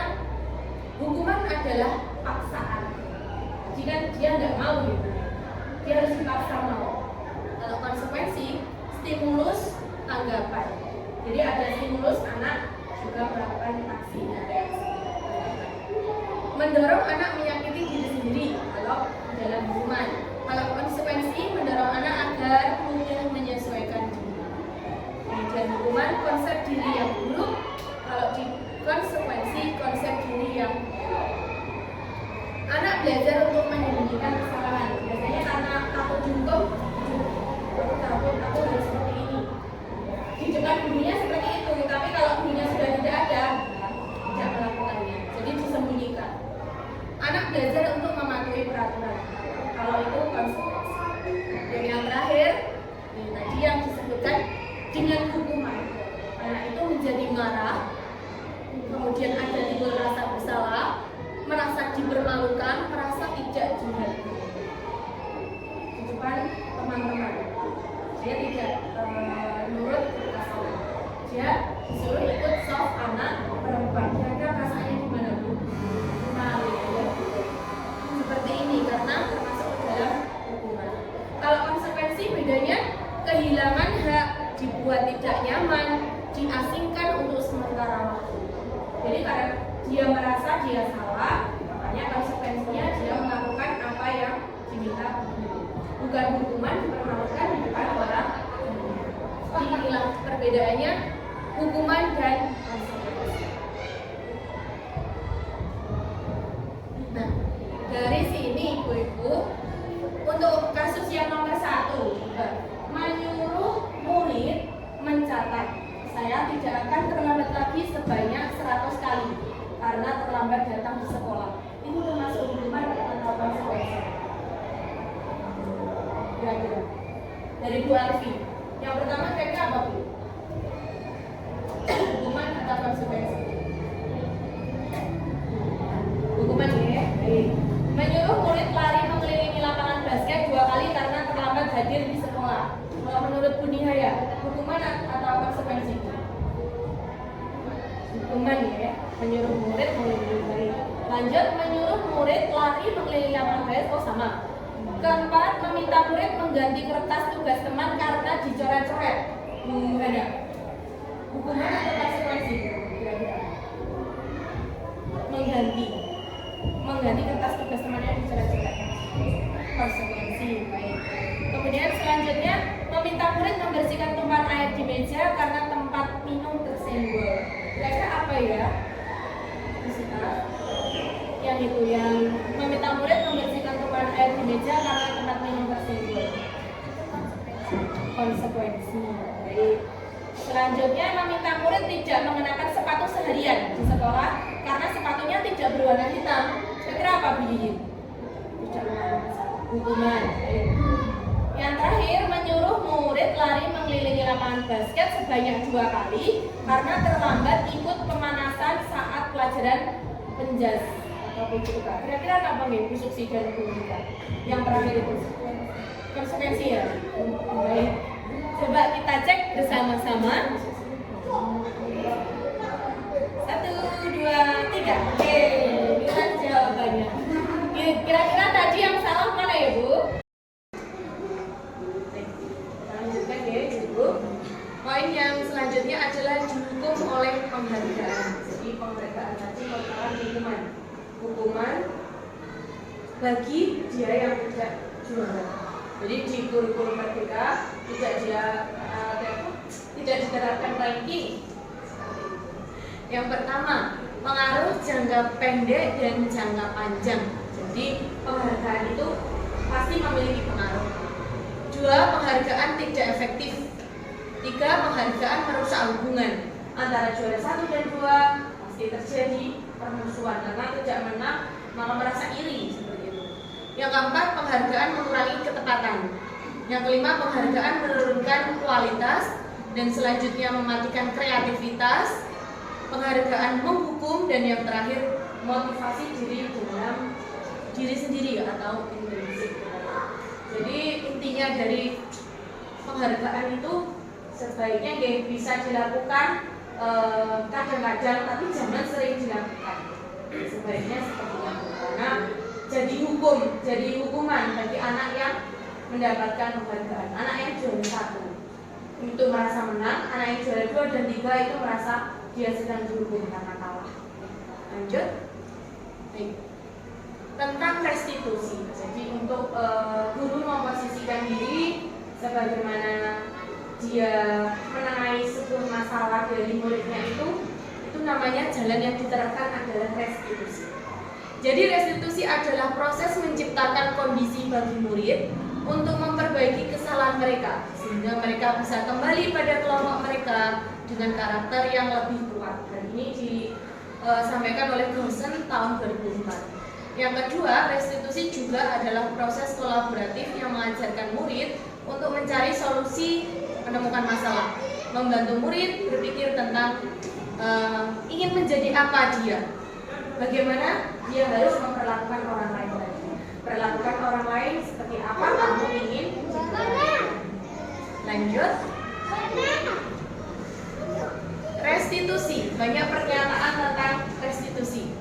hukuman adalah paksaan. Jika dia nggak mau gitu, dia harus dipaksa mau. Kalau konsekuensi, stimulus tanggapan. Jadi ada stimulus, anak juga melakukan aksi dan reaksi. Mendorong anak menyakiti diri sendiri kalau dalam hukuman. Kalau konsekuensi mendorong anak agar mudah menyesuaikan diri. Kemudian hukuman konsep diri yang buruk. Kalau di konsekuensi konsep diri yang buruk. Anak belajar untuk menyembunyikan kesalahan. Biasanya karena takut dihukum, aku takut aku harus seperti ini. Di depan gurunya seperti itu, tapi kalau gurunya sudah tidak ada, tidak melakukannya. Jadi disembunyikan. Anak belajar untuk mematuhi peraturan. Kalau itu konsekuensi. Dan yang terakhir, ini tadi yang disebutkan dengan hukuman. Anak itu menjadi marah, kemudian ada timbul rasa bersalah, merasa dipermalukan, merasa tidak dihargai di depan teman-teman. Dia tidak nurut kesalahan. Dia disuruh ikut soft anak perempuan. Kira-kira rasanya gimana, Bu? Malu ya. Seperti ini karena termasuk dalam hukuman. Kalau konsekuensi bedanya kehilangan hak, dibuat tidak nyaman, diasingkan untuk sementara waktu. Jadi karena dia merasa dia salah, makanya konsekuensinya dia melakukan apa yang diminta guru. Bukan hukuman dipermalukan di depan orang. Jadi inilah perbedaannya hukuman dan konsekuensi. Nah, dari sini ibu-ibu, untuk kasus yang nomor 1, menyuruh murid mencatat. Saya tidak akan terlambat lagi sebanyak 100 kali karena terlambat datang di sekolah. Itu termasuk hukuman atau konsekuensi? Kira-kira dari Bu Alfi. Yang pertama kira-kira apa, Bu? Hukuman atau konsekuensi? Hukuman ya. Menyuruh murid lari mengelilingi lapangan basket 2 kali karena terlambat hadir di sekolah. Kalau menurut Bu Nihaya, hukuman atau konsekuensi? Hukuman ya. Menyuruh murid mengelilingi. Lanjut, menyuruh murid lari mengelilingi lapangan basket, oh sama. Keempat, meminta murid mengganti kertas tugas teman karena dicoret-coret. Ada hukuman atau konsekuensi? Kira-kira mengganti kertas tugas temannya dicoret-coret. Konsekuensi. Baik. Kemudian selanjutnya, meminta murid membersihkan tumpahan air di meja karena tempat minum tersenggol. Kira-kira apa ya? Yang itu, yang meminta murid membersihkan tumpahan air di meja karena tempat minum tersenggol. Konsekuensi. Baik. Selanjutnya, meminta murid tidak mengenakan sepatu seharian di sekolah karena sepatunya tidak berwarna hitam. Kira-kira apa, Bu Yiyin? Tidak mengenakan sepatu. Hukuman. Baik. Yang terakhir, menyuruh murid lari mengelilingi lapangan basket sebanyak 2 kali karena terlambat ikut pemanasan saat pelajaran penjas atau PJK. Kira-kira apa nih Bu Suksi dan Bu Rita? Yang terakhir itu konsekuensi ya. Baik. Coba kita cek bersama-sama. 1, 2, 3. Oke, inilah jawabannya. Kira-kira tadi yang salah mana ya, Bu? Lanjutkan ya, Ibu. Poin yang selanjutnya adalah dihukum oleh penghargaan. Jadi penghargaan tadi merupakan hukuman bagi dia yang tidak juara. Jadi di kurikulum Merdeka tidak diterapkan ranking. Yang pertama, pengaruh jangka pendek dan jangka panjang. Jadi penghargaan itu pasti memiliki pengaruh. 2, penghargaan tidak efektif. 3, penghargaan merusak hubungan antara juara 1 dan 2. Pasti terjadi permusuhan karena tidak menang maka merasa iri seperti itu. Yang keempat, penghargaan mengurangi ketepatan. Yang kelima, penghargaan menurunkan kualitas. Dan selanjutnya mematikan kreativitas. Penghargaan menghukum. Dan yang terakhir, motivasi diri dalam diri sendiri atau intrinsik. Jadi intinya dari penghargaan itu sebaiknya bisa dilakukan kadang-kadang, tapi jangan sering dilakukan. Sebaiknya seperti itu karena jadi hukuman bagi anak yang mendapatkan penghargaan, anak yang juara 1. itu merasa menang, anak yang juara 2 dan 3 itu merasa dia sedang dihukum karena kalah. Lanjut. Baik. Tentang restitusi. Jadi untuk guru memposisikan diri sebagaimana dia menangani sebuah masalah dari muridnya itu namanya jalan yang diterapkan adalah restitusi. Jadi restitusi adalah proses menciptakan kondisi bagi murid untuk memperbaiki kesalahan mereka sehingga mereka bisa kembali pada kelompok mereka dengan karakter yang lebih kuat. Dan ini disampaikan oleh Gaussen tahun 2004. Yang kedua, restitusi juga adalah proses kolaboratif yang mengajarkan murid untuk mencari solusi menemukan masalah, membantu murid berpikir tentang ingin menjadi apa dia, bagaimana dia harus memperlakukan orang lain lagi. Perlakukan orang lain seperti apa kamu ingin. Lanjut. Restitusi, banyak pernyataan tentang restitusi.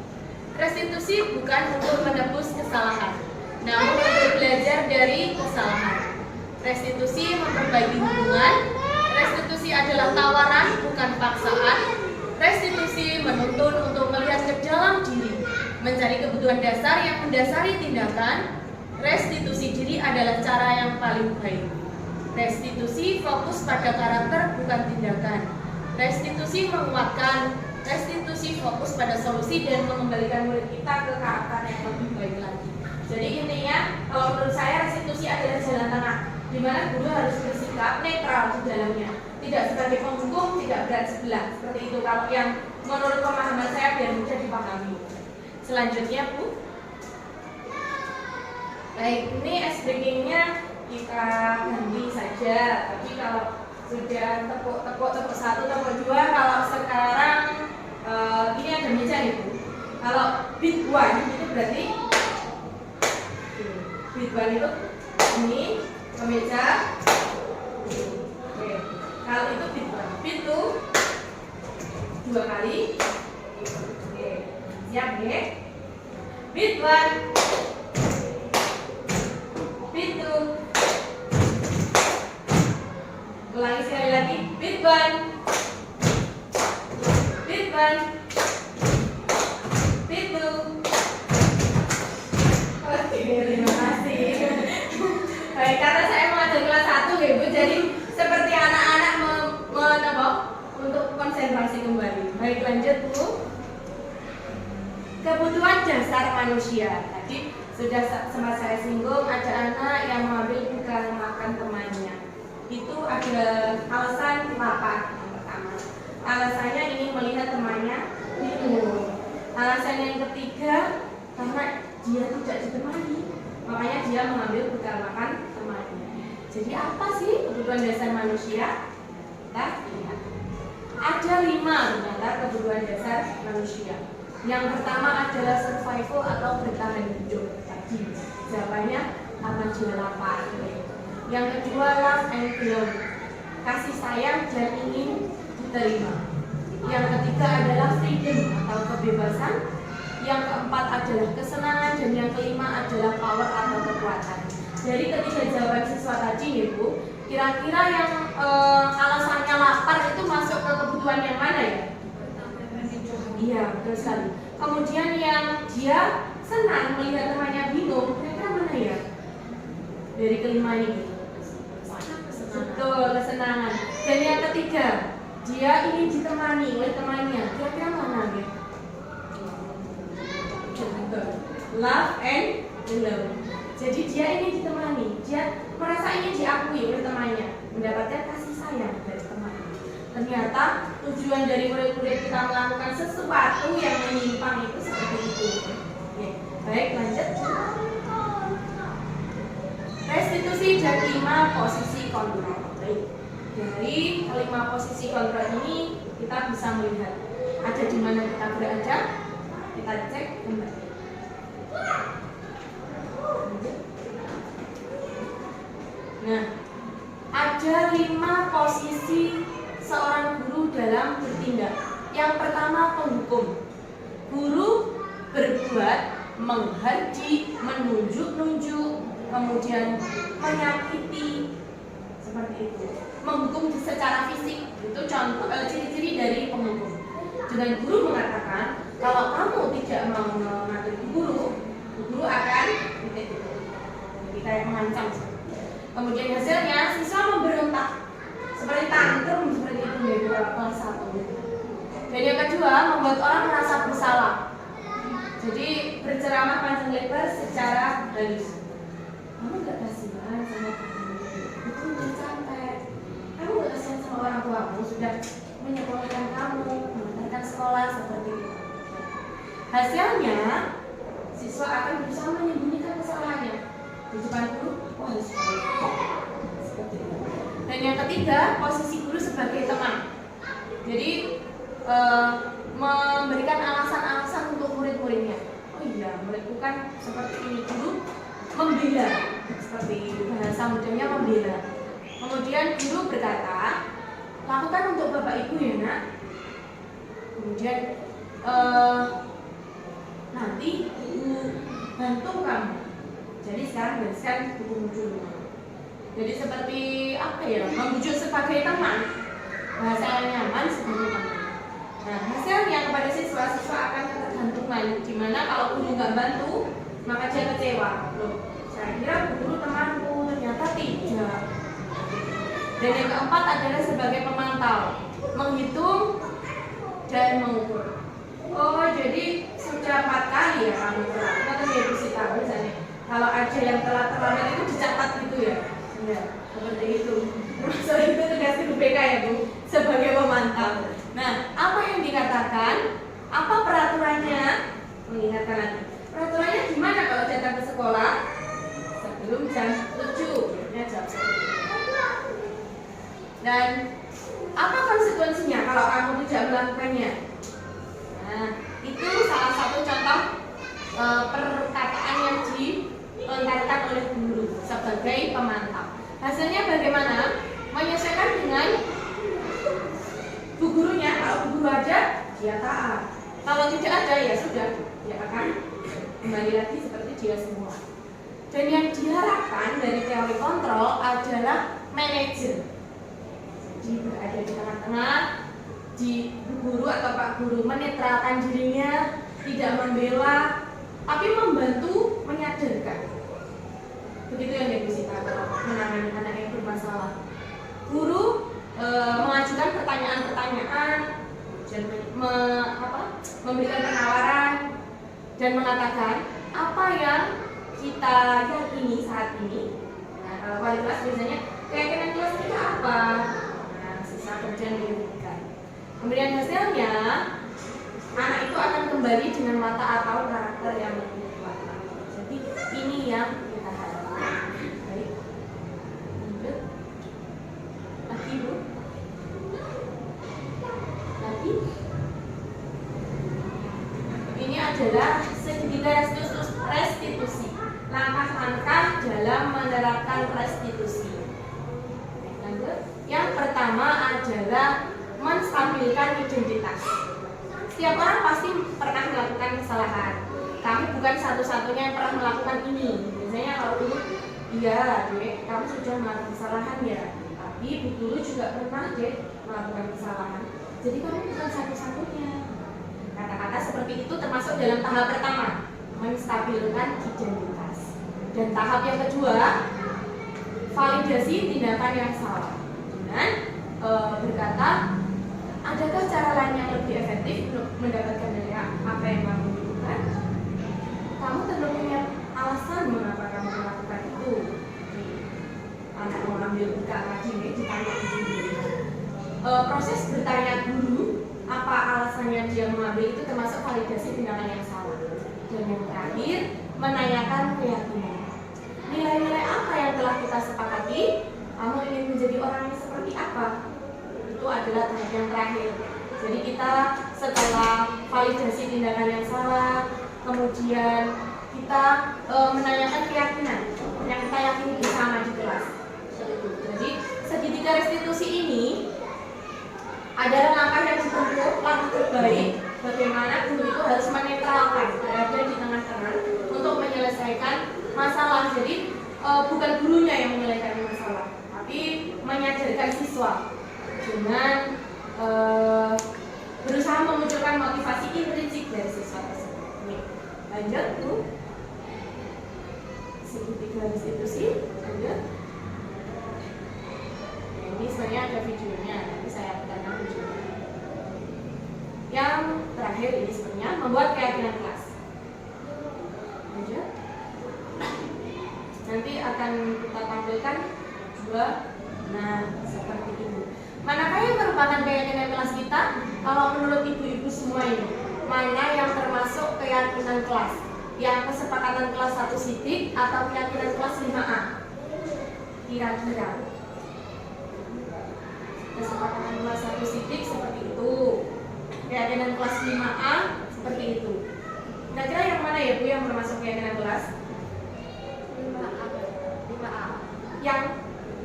Restitusi bukan untuk menebus kesalahan, namun untuk belajar dari kesalahan. Restitusi memperbaiki hubungan. Restitusi adalah tawaran, bukan paksaan. Restitusi menuntun untuk melihat ke dalam diri, mencari kebutuhan dasar yang mendasari tindakan. Restitusi diri adalah cara yang paling baik. Restitusi fokus pada karakter, bukan tindakan. Restitusi menguatkan. Restitusi fokus pada solusi dan mengembalikan murid kita ke karakter yang lebih baik lagi. Jadi intinya, kalau menurut saya restitusi adalah jalan tengah, di mana guru harus bersikap netral di dalamnya, tidak sebagai penghukum, tidak berat sebelah. Seperti itu kalau yang menurut pemahaman saya biar mudah dipahami. Selanjutnya, Bu. Baik, ini ice breakingnya kita ganti saja. Tapi kalau sudah tepuk satu, tepuk dua, kalau sekarang ini ada meja itu. Kalau beat one itu berarti beat one itu ini ke meja. Oke. Kalau itu beat one, beat two 2 kali. Oke. Siap ya? Beat one, beat two. Ulangi sekali lagi. Beat one, beat one, beat two. Oke, terima kasih. Baik, karena saya mengajar kelas 1 ya Bu, jadi seperti anak-anak untuk konsentrasi kembali. Baik, lanjut Bu. Kebutuhan dasar manusia. Tadi sudah sempat saya singgung, ada anak yang mengambil bekal makan temannya. Itu ada alasan lapar yang pertama. Alasannya ingin melihat temannya minum. Alasan yang ketiga karena dia tidak ditemani, makanya dia mengambil bekal makan temannya. Jadi apa sih kebutuhan dasar manusia? Kita lihat. Ada 5 ternyata kebutuhan dasar manusia. Yang pertama adalah survival atau bertahan hidup. Tadi jawabannya karena dia lapar. Yang kedua love and belong, kasih sayang dan ingin diterima. Yang ketiga adalah freedom atau kebebasan. Yang keempat adalah kesenangan dan yang kelima adalah power atau kekuatan. Dari ketiga jawaban siswa tadi ya Bu, kira-kira yang alasannya lapar itu masuk ke kebutuhan yang mana ya? Iya, betul sekali. Kemudian yang dia senang melihat temannya bingung, kira-kira mana ya? Dari kelima ini. Betul, kesenangan. Dan yang ketiga, dia ingin ditemani oleh temannya. Kira-kira mana ya? Love and belong. Jadi dia ingin ditemani, dia merasa ingin diakui oleh temannya, mendapatkan kasih sayang dari temannya. Ternyata tujuan dari murid-murid kita melakukan sesuatu yang menyimpang itu seperti itu. Oke, baik, lanjut. Restitusi dan 5 posisi kontrol. Baik. Dari 5 posisi kontrol ini kita bisa melihat ada di mana kita berada. Kita cek kembali. Nah, ada 5 posisi seorang guru dalam bertindak. Yang pertama, penghukum. Guru berbuat, menghardik, menunjuk-nunjuk, kemudian menyakiti, seperti itu. Menghukum secara fisik itu contoh ciri-ciri dari penghukum. Dengan guru mengatakan kalau kamu tidak mau mematuhi guru akan titik. Jadi kayak mengancam. Kemudian hasilnya siswa memberontak seperti tantrum seperti itu di kelas 1. Dan yang kedua, membuat orang merasa bersalah. Jadi berceramah panjang lebar secara halus. Kamu gak kasihan sama kamu, itu udah capek. Kamu gak kasihan sama orang tuamu sudah menyekolahkan kamu, mengantarkan sekolah seperti itu. Hasilnya siswa akan berusaha menyembunyikan kesalahannya di depan guru. Wah, seperti itu. Dan yang ketiga, posisi guru sebagai teman. Jadi memberikan alasan-alasan untuk murid-muridnya. Oh iya, muridku kan seperti ini, guru membela, seperti itu, bahasa mudanya membela. Kemudian guru berkata, lakukan untuk bapak ibu ya nak. Kemudian nanti ibu bantu kamu. Jadi sekarang bereskan buku dulu. Jadi seperti apa ya, membujuk sebagai teman, bahasa yang nyaman sebagai teman. Nah, hasilnya kepada siswa akan ketergantungan, dimana kalau guru nggak bantu, maka dia kecewa. Loh, saya kira guru temanku, ternyata tidak. Dan yang keempat adalah sebagai pemantau, menghitung dan mengukur. Oh, jadi sudah 4 kali ya kamu telat. Kita kan bisa tahu misalnya, kalau ada yang telat-telat itu dicatat gitu ya. Ya, seperti itu. Maksud itu tugas guru BK ya Bu, sebagai pemantau. Nah, apa yang dikatakan? Apa peraturannya? Mengingatkan lagi. Peraturannya gimana kalau datang ke sekolah? Sebelum jam 7. Ya, jam 1. Dan apa konsekuensinya kalau kamu tidak melakukannya? Nah, itu salah satu contoh perkataan yang dilontarkan oleh guru sebagai pemantau. Hasilnya bagaimana? Menyesuaikan dengan bu gurunya. Kalau bu guru ada, dia taat. Kalau tidak ada, ya sudah, dia akan kembali lagi seperti dia semua. Dan yang diharapkan dari teori kontrol adalah manajer. Jadi berada di tengah-tengah, di bu guru atau pak guru menetralkan dirinya, tidak membela, tapi membantu menyadarkan. Begitu yang diagnostika menangani anak yang bermasalah. Guru mengajukan pertanyaan-pertanyaan dan memberikan penawaran dan mengatakan apa yang kita yakini saat ini. Nah, kalau wali kelas biasanya keyakinan kelas kita apa? Nah, sisa kemudian diberikan. Kemudian hasilnya anak itu akan kembali dengan mata atau karakter yang lebih kuat. Jadi ini yang kita harapkan. Baik. Lanjut. Lagi Bu. Lagi. Ini adalah segitiga restitusi. Langkah-langkah dalam menerapkan restitusi. Lanjut. Yang pertama adalah menstabilkan identitas. Setiap orang pasti pernah melakukan kesalahan. Kamu bukan satu-satunya yang pernah melakukan ini. Biasanya kalau dulu, iya, Dek, kamu sudah melakukan kesalahan ya. Tapi Bu Guru juga pernah, Dek, melakukan kesalahan. Jadi kamu bukan satu-satunya. Kata-kata seperti itu termasuk dalam tahap pertama, menstabilkan identitas. Dan tahap yang kedua, validasi tindakan yang salah. Dengan berkata, adakah cara lain yang lebih efektif untuk mendapatkan dari apa yang kamu butuhkan? Kamu perlu punya alasan mengapa kamu melakukan itu. Anak mengambil buka lagi ditanya guru. Proses bertanya guru apa alasannya dia mengambil itu termasuk validasi tindakan yang salah. Dan yang terakhir, menanyakan keyakinan. Nilai-nilai apa yang telah kita sepakati? Kamu ingin menjadi orang yang seperti apa? Itu adalah tahap yang terakhir. Jadi kita setelah validasi tindakan yang salah, kemudian kita menanyakan keyakinan yang kita yakini bersama di kelas. Jadi segitiga restitusi ini adalah langkah yang ditempuh, langkah terbaik bagaimana guru itu harus menetralkan, berada di tengah-tengah untuk menyelesaikan masalah. Jadi bukan gurunya yang menyelesaikan masalah, tapi mengajarkan siswa dengan berusaha memunculkan motivasi intrinsik dari siswa tersebut. Nih, lanjut Bu. Segitiga institusi, lanjut. Ini sebenarnya ada videonya, nanti saya akan videonya. Yang terakhir ini sebenarnya membuat keyakinan kelas. Lanjut. Nanti akan kita tampilkan dua. Nah, seperti itu. Manakah yang merupakan keyakinan kelas kita? Kalau menurut ibu-ibu semua ini, mana yang termasuk keyakinan kelas? Yang kesepakatan kelas 1 sidik atau keyakinan kelas 5A? Kira-kira kesepakatan kelas 1 sidik seperti itu, keyakinan kelas 5A seperti itu. Kira-kira yang mana ya Bu yang termasuk keyakinan kelas? 5A. Yang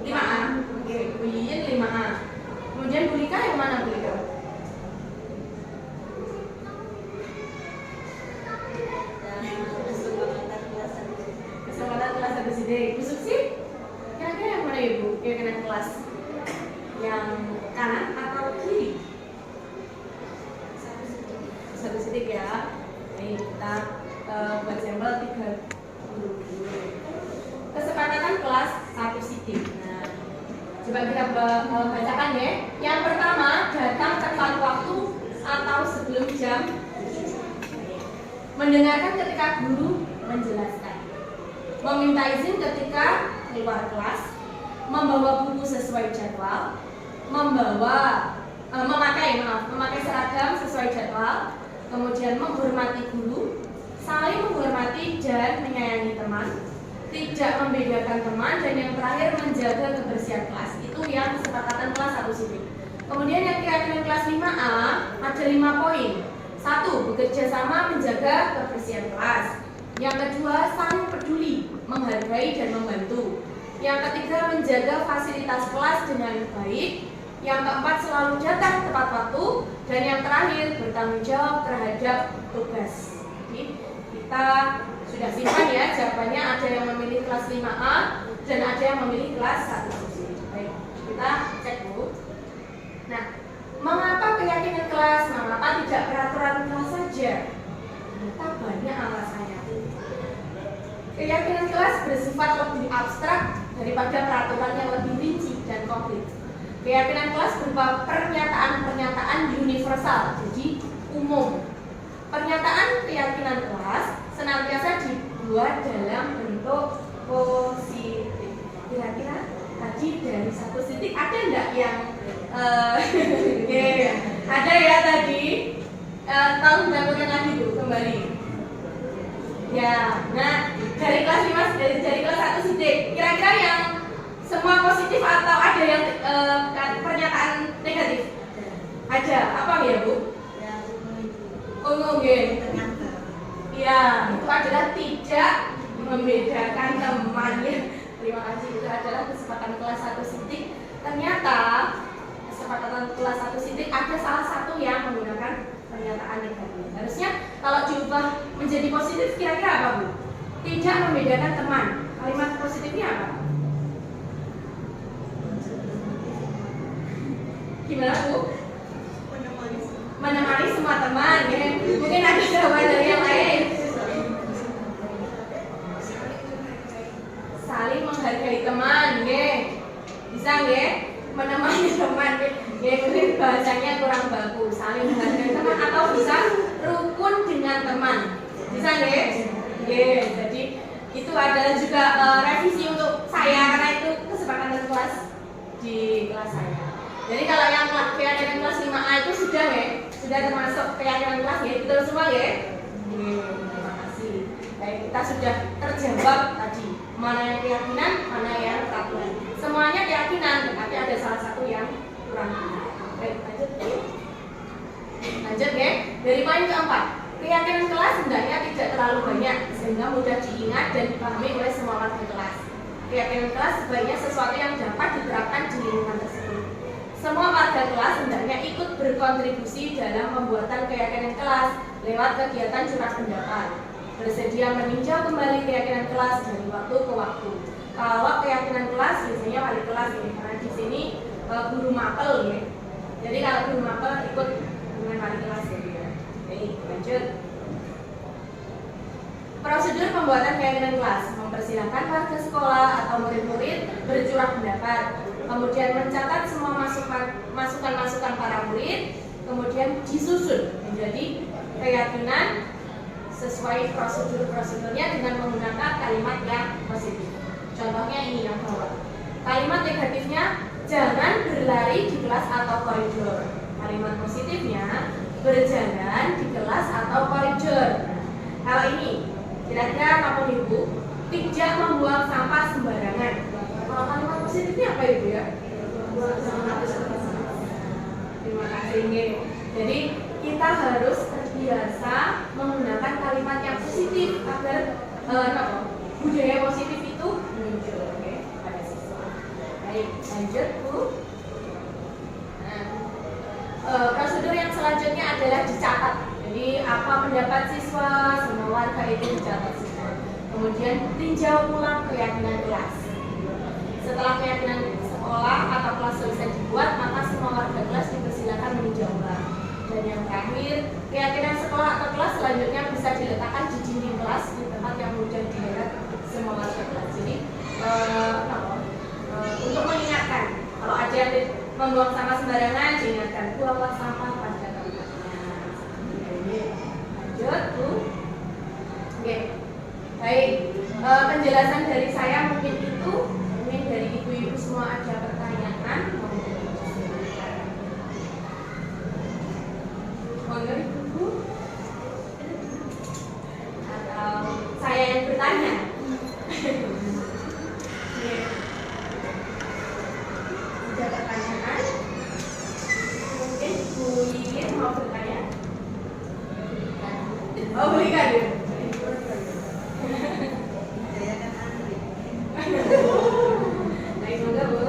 5A. Oke, Bu Yiyin 5A. Kemudian Bu Lika yang mana Bu Lika? Kesempatan kelas 1 sidik. Bu Suksi? Kira-kira yang mana Ibu? Keyakinan kelas yang kanan atau kiri? 1 sidik ya. Ini kita buat sampel 3 dulu. Kesepakatan kelas 1 sidik. Nah, coba kita bacakan ya. Yang pertama, datang tepat waktu atau sebelum jam. Mendengarkan ketika guru menjelaskan. Meminta izin ketika keluar kelas. Membawa buku sesuai jadwal. Memakai seragam sesuai jadwal. Kemudian menghormati guru. Saling menghormati dan menyayangi teman. Tidak membedakan teman, dan yang terakhir menjaga kebersihan kelas. Itu yang kesepakatan kelas 1 sidik. Kemudian yang keyakinan kelas 5A ada 5 poin. 1. Bekerja sama menjaga kebersihan kelas. Yang kedua, saling peduli, menghargai dan membantu. Yang ketiga, menjaga fasilitas kelas dengan baik. Yang keempat, selalu datang tepat waktu. Dan yang terakhir, bertanggung jawab terhadap tugas. Jadi, kita sudah simpan ya jawabannya, ada yang memilih kelas 5A dan ada yang memilih kelas 1 sidik. Baik, kita cek dulu. Nah, mengapa keyakinan kelas? Mengapa tidak peraturan kelas saja? Ternyata banyak alasannya. Keyakinan kelas bersifat lebih abstrak daripada peraturan yang lebih rinci dan konkret. Keyakinan kelas berupa pernyataan-pernyataan universal, jadi umum. Pernyataan keyakinan kelas senantiasa dibuat dalam bentuk positif. Kira-kira tadi dari 1 sidik ada enggak yang ada ya tadi? Tolong dilakukan lagi Bu, kembali. Ya, nah dari kelas 5 dari kelas 1 sidik, kira-kira yang semua positif atau ada yang pernyataan negatif? Ada. Apa ya Bu? Umum ya. Ya, itu adalah tidak membedakan temannya. Terima kasih. Itu adalah kesepakatan kelas 1 sidik. Ternyata kesepakatan kelas 1 sidik ada salah satu yang menggunakan pernyataan negatif. Harusnya kalau diubah menjadi positif, kira-kira apa Bu? Tidak membedakan teman. Kalimat positifnya apa? Gimana Bu? Menemani semua teman ya. Mungkin ada jawaban dari yang lain. Saling menghargai teman ya. Bisa ya? Menemani teman ya. Mungkin bahasanya kurang bagus. Saling menghargai teman atau bisa rukun dengan teman. Bisa ya? Ya, jadi itu adalah juga revisi untuk saya karena itu kesepakatan kelas di kelas saya. Jadi kalau yang keyakinan kelas 5A itu sudah ya, sudah termasuk keyakinan kelas ya, betul semua ya. Terima kasih. Baik, kita sudah terjawab tadi mana yang keyakinan, mana yang peraturan. Semuanya keyakinan, tapi ada salah satu yang kurang. Baik, lanjut ya. Lanjut ya. Dari poin keempat, keyakinan kelas hendaknya tidak terlalu banyak sehingga mudah diingat dan dipahami oleh semua warga kelas. Keyakinan kelas sebaiknya sesuatu yang dapat diterapkan di lingkungan tersebut. Semua warga kelas hendaknya ikut berkontribusi dalam pembuatan keyakinan kelas lewat kegiatan curhat pendapat. Bersedia meninjau kembali keyakinan kelas dari waktu ke waktu. Kalau keyakinan kelas biasanya wali kelas ya, karena di sini guru mapel ya. Jadi kalau guru mapel ikut dengan wali kelas ya. Oke, lanjut. Prosedur pembuatan keyakinan kelas: mempersilahkan warga sekolah atau murid-murid bercurah pendapat, kemudian mencatat semua masukan-masukan para murid, kemudian disusun menjadi keyakinan sesuai prosedurnya dengan menggunakan kalimat yang positif. Contohnya ini yang bawah. Kalimat negatifnya, jangan berlari di kelas atau koridor. Kalimat positifnya, berjalan di kelas atau koridor. Kalau ini, kira-kira apa Ibu? Tidak membuang sampah sembarangan. Kalau kalimat positifnya apa Ibu ya? Membuang sampah sembarangan. Terima kasih. Jadi kita harus terbiasa menggunakan kalimat yang positif agar budaya positif itu muncul. Oke, pada siswa. Baik, lanjut Bu. Prosedur yang selanjutnya adalah dicatat. Jadi apa pendapat siswa, semua warga itu dicatat semua. Kemudian tinjau ulang keyakinan kelas. Setelah keyakinan sekolah atau kelas selesai dibuat, maka semua warga kelas dipersilakan meninjau ulang. Dan yang terakhir, keyakinan sekolah atau kelas selanjutnya bisa diletakkan di dinding kelas di tempat yang mudah dilihat semua warga kelas. Jadi untuk mengingatkan, kalau ada yang membuang sampah sembarangan, diingatkan buanglah sampah pada tempatnya. Lanjut Bu. Oke, baik. Penjelasan dari saya mungkin itu. Mungkin dari ibu-ibu semua ada pertanyaan. Monggo Ibu. Atau saya yang bertanya. Ada pertanyaan? Mungkin Bu Lilin mau bertanya? Oh, berikan ya. Baik, monggo Bu.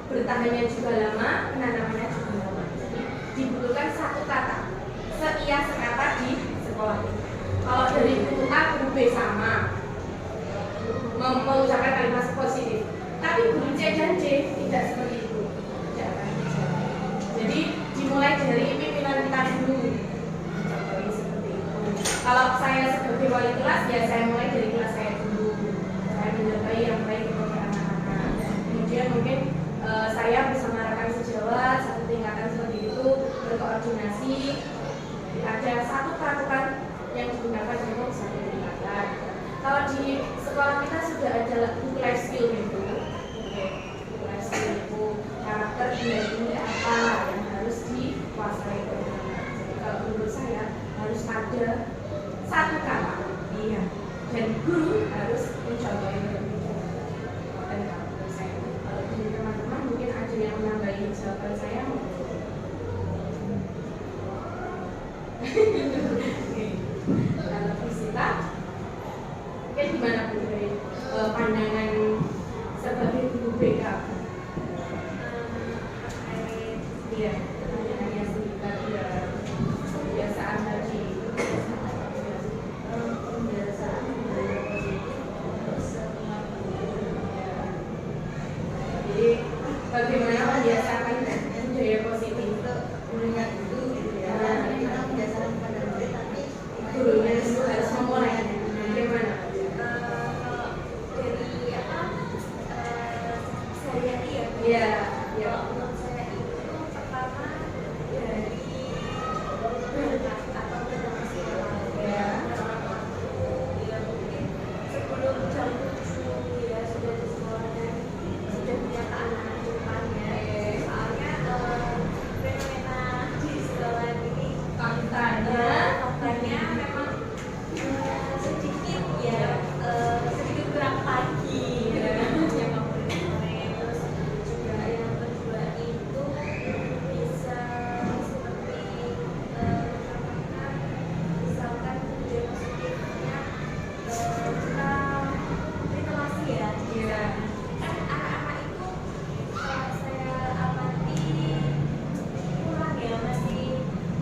Bertahannya juga lama, penanamannya juga lama. Jadi dibutuhkan satu kata, seia sekata di sekolah ini. Kalau dari guru A, guru B sama mengucapkan kalimat positif, tapi guru C dan D tidak seperti itu. Tidak akan bisa. Jadi dimulai dari pimpinan kita dulu. Contohnya seperti itu. Kalau saya sebagai wali kelas, ya saya mulai dari kelas saya dulu. Saya menyertai yang baik kepada anak-anak. Kemudian mungkin saya bersama rekan sejawat satu tingkatan seperti itu berkoordinasi, ada satu peraturan yang digunakan untuk satu tingkatan. Kalau di sekolah kita sudah ada buku life skill itu, buku life skill itu karakter ini apa yang harus dikuasai oleh anak. Jadi kalau menurut saya harus ada satu kata, iya, dan guru harus mencontohnya. Teman-teman mungkin ada yang menambahi jawaban saya. Kalau Priscilla, mungkin gimana Bu dari pandangan sebagai guru BK? Iya, pertanyaannya sedikit ya kebiasaan tadi. Pembiasaan budaya positif. Jadi bagaimana membiasakan budaya positif itu Iya, iya. Kalau menurut saya itu pertama dari berkat atau donasi orang. Iya. Ya mungkin sebelum jam 7 ya sudah di sekolah dan sudah punya anak di depannya. Soalnya fenomena di sekolah ini faktanya memang sedikit ya sedikit kurang pagi ya yang favorit sore. Terus juga yang kedua itu bisa seperti mengatakan misalkan tujuan positifnya kita literasi ya. Iya. Kan anak-anak itu kalau saya amati kurang ya, masih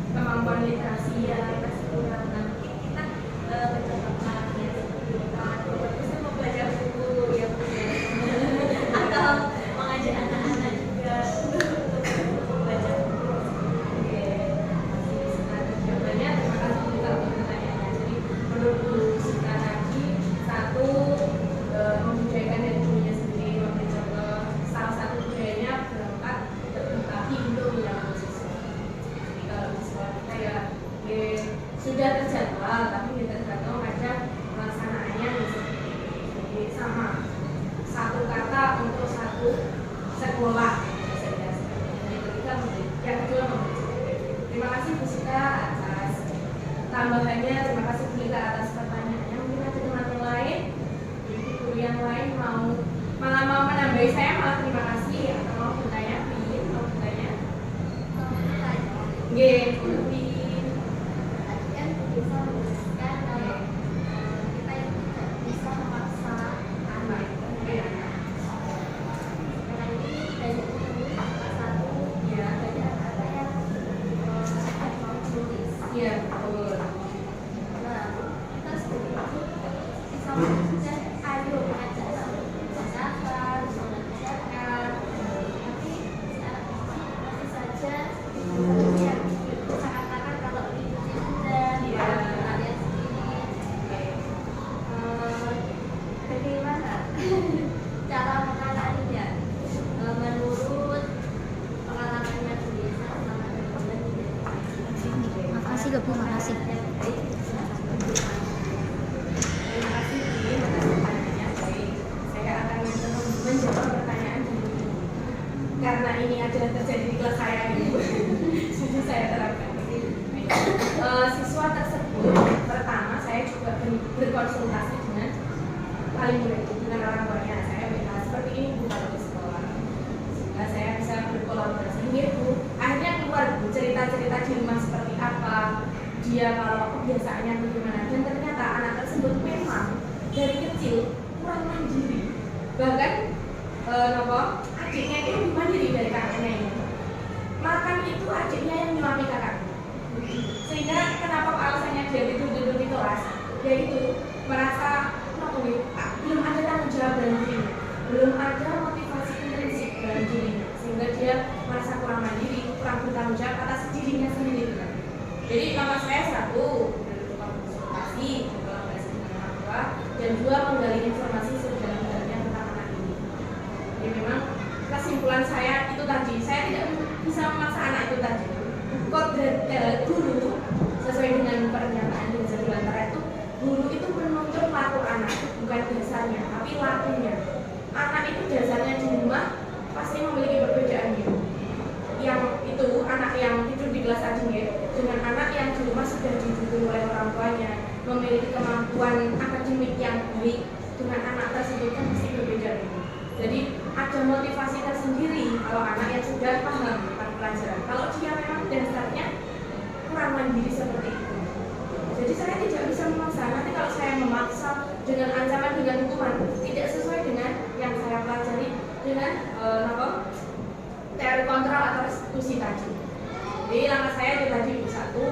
Kemampuan literasi ya ya. masih kurang. Nah, mungkin kita mencontohkan ya seperti bagusnya membaca buku ya mungkin atau mengajak anak-anak juga untuk membaca buku. Oke. Masih sebenarnya jawabannya terima kasih juga untuk pertanyaannya. Jadi menurut Bu Sita tadi satu membudayakan dari dirinya sendiri, memberi contoh. Salah satu budayanya berangkat berbagi untuk menyambut siswa. Jadi kalau di sekolah kita ya sudah terjadwal, tapi kita tergantung aja pelaksanaannya di seperti ini. Jadi sama satu kata untuk satu sekolah. Yang ketiga memberi, yang kedua memberi. Terima kasih Bu Sita atas tambahannya, terima kasih Bu Lita atas pertanyaannya. Mungkin ada teman yang lain, jadi guru yang lain malah mau menambahi saya, malah terima kasih atau mau bertanya, mau bertanya. Nggih, Tadi kan bisa menjelaskan kalau kita yang tidak bisa memaksa anak. Sekarang ini banyak guru salah satu ya, banyak anak yang tidak mau menulis. iya betul. Nah, kita sebagai guru bisa mengajar, ayo mengajak mengajarkan, mengajarkan. Tapi si anak masih saja yang seakan-akan kalau itu tidak Iya. kalian sendiri. Bagaimana cara menanganinya? Menurut pengalamannya sendiri selama berbulan Makasih loh Bu, makasih. Terima kasih Bi atas pertanyaannya. Baik, saya akan menjawab pertanyaan dulu karena ini adalah terjadi di kelas saya gitu. Jadi saya terapkan. Siswa tersebut pertama saya juga berkonsultasi dengan paling murid, dengan orang tuanya. Saya minta seperti ini Bu kalau di sekolah, sehingga saya bisa berkolaborasi. Bu, akhirnya keluar Bu cerita-cerita di rumah seperti apa, dia kalau kebiasaannya bagaimana, dan ternyata anak tersebut memang dari kecil kurang mandiri, bahkan adiknya itu lebih mandiri dari kakaknya ini. Makan itu adiknya yang nyuapi kakaknya, sehingga kenapa alasannya dia tidur di kelas, yaitu merasa belum ada tanggung jawab dalam dirinya, belum ada motivasi intrinsik dalam dirinya, sehingga dia merasa kurang mandiri, kurang bertanggung jawab atas dirinya sendiri. Jadi nomor saya satu, konsultasi, berkolaborasi dengan orang tua, dan dua menggali informasi sedalam-dalamnya tentang anak ini. Jadi memang kesimpulan saya itu tadi, saya tidak bisa memaksa anak itu tadi. Guru sesuai dengan pernyataan di Jadwalantara itu, guru itu menuntut laku anak, bukan dasarnya, tapi lakunya. Anak itu dasarnya di rumah pasti memiliki perbedaan gitu. Yang itu anak yang tidur di kelas aja dengan anak yang di rumah sudah didukung oleh orang tuanya, memiliki kemampuan akademik yang baik, dengan anak tersebut kan pasti berbeda gitu. Jadi ada motivasi tersendiri kalau anak yang sudah paham tentang pelajaran. Kalau dia memang dasarnya kurang mandiri seperti itu, jadi saya tidak bisa memaksa. Nanti kalau saya memaksa dengan ancaman, dengan hukuman tidak sesuai dengan yang saya pelajari dengan teori kontrol atau restitusi tadi. Jadi langkah saya itu tadi satu,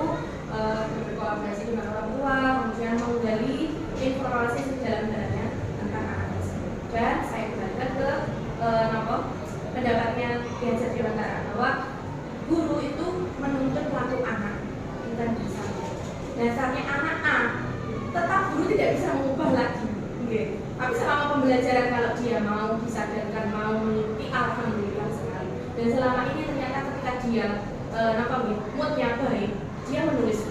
berkolaborasi dengan orang tua, kemudian menggali informasi sedalam-dalamnya tentang anak tersebut. Dan saya kembalikan ke pendapatnya Kiai Jadwalantara bahwa guru itu menuntut laku anak, bukan dasarnya. Dasarnya anak A, tetap guru tidak bisa mengubah lagi. Tapi selama pembelajaran kalau dia mau disadarkan, mau mengikuti, alhamdulillah dan selama ini ternyata ketika dia moodnya baik, dia menulis.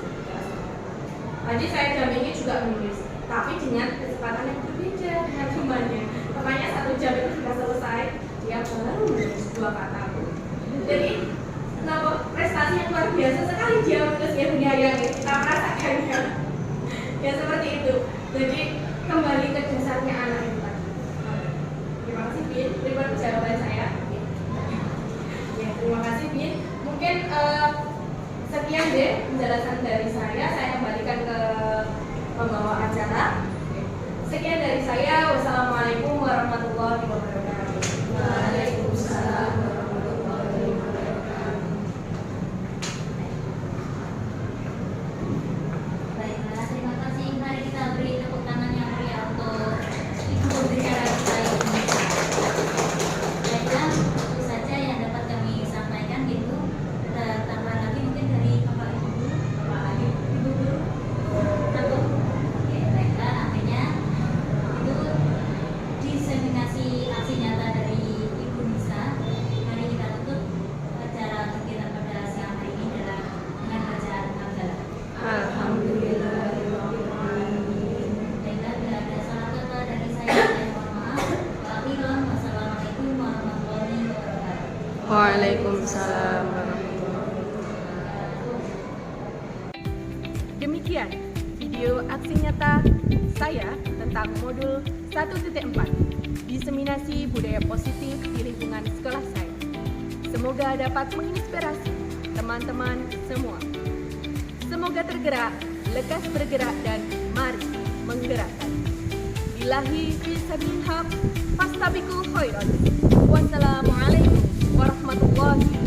Tadi saya dampingi juga menulis, tapi dengan kecepatan yang berbeda dengan temannya. Makanya 1 jam itu sudah selesai, dia baru menulis 2 kata. Jadi prestasi yang luar biasa sekali dia menulis, ya menyayangi, kita merasakannya. Ya seperti itu. Jadi kembali ke dasarnya anak itu tadi. Terima kasih Bin, terima jawaban saya. Ya, terima kasih Bin. Mungkin sekian deh penjelasan dari saya kembalikan ke pembawa acara. Sekian dari saya. Wassalamualaikum warahmatullahi wabarakatuh. Waalaikumsalam warahmatullahi wabarakatuh. Baiklah, terima kasih. Mari kita beri tepuk tangan yang meriah untuk ibu pembicara kita ini. Baiklah, itu saja yang dapat kami sampaikan gitu. Kita tambah lagi mungkin dari Bapak Ibu, Bapak Adib, Ibu Guru, atau oke, baiklah, akhirnya itu diseminasi aksi nyata dari Ibu Nisa. Mari kita tutup acara kegiatan pada siang hari ini dengan bacaan hamdalah. Alhamdulillahirrahmanirrahim. Baiklah, bila ada salah kata dari saya mohon maaf. Wassalamualaikum warahmatullahi wabarakatuh. Waalaikumsalam warahmatullahi Demikian video aksi nyata saya tentang modul 1.4 Diseminasi Budaya Positif di Lingkungan Sekolah Saya. Semoga dapat menginspirasi teman-teman semua. Semoga tergerak, lekas bergerak, dan mari menggerakkan. Billahi fisabilillah, fastabiqul khairat. Wassalamualaikum warahmatullahi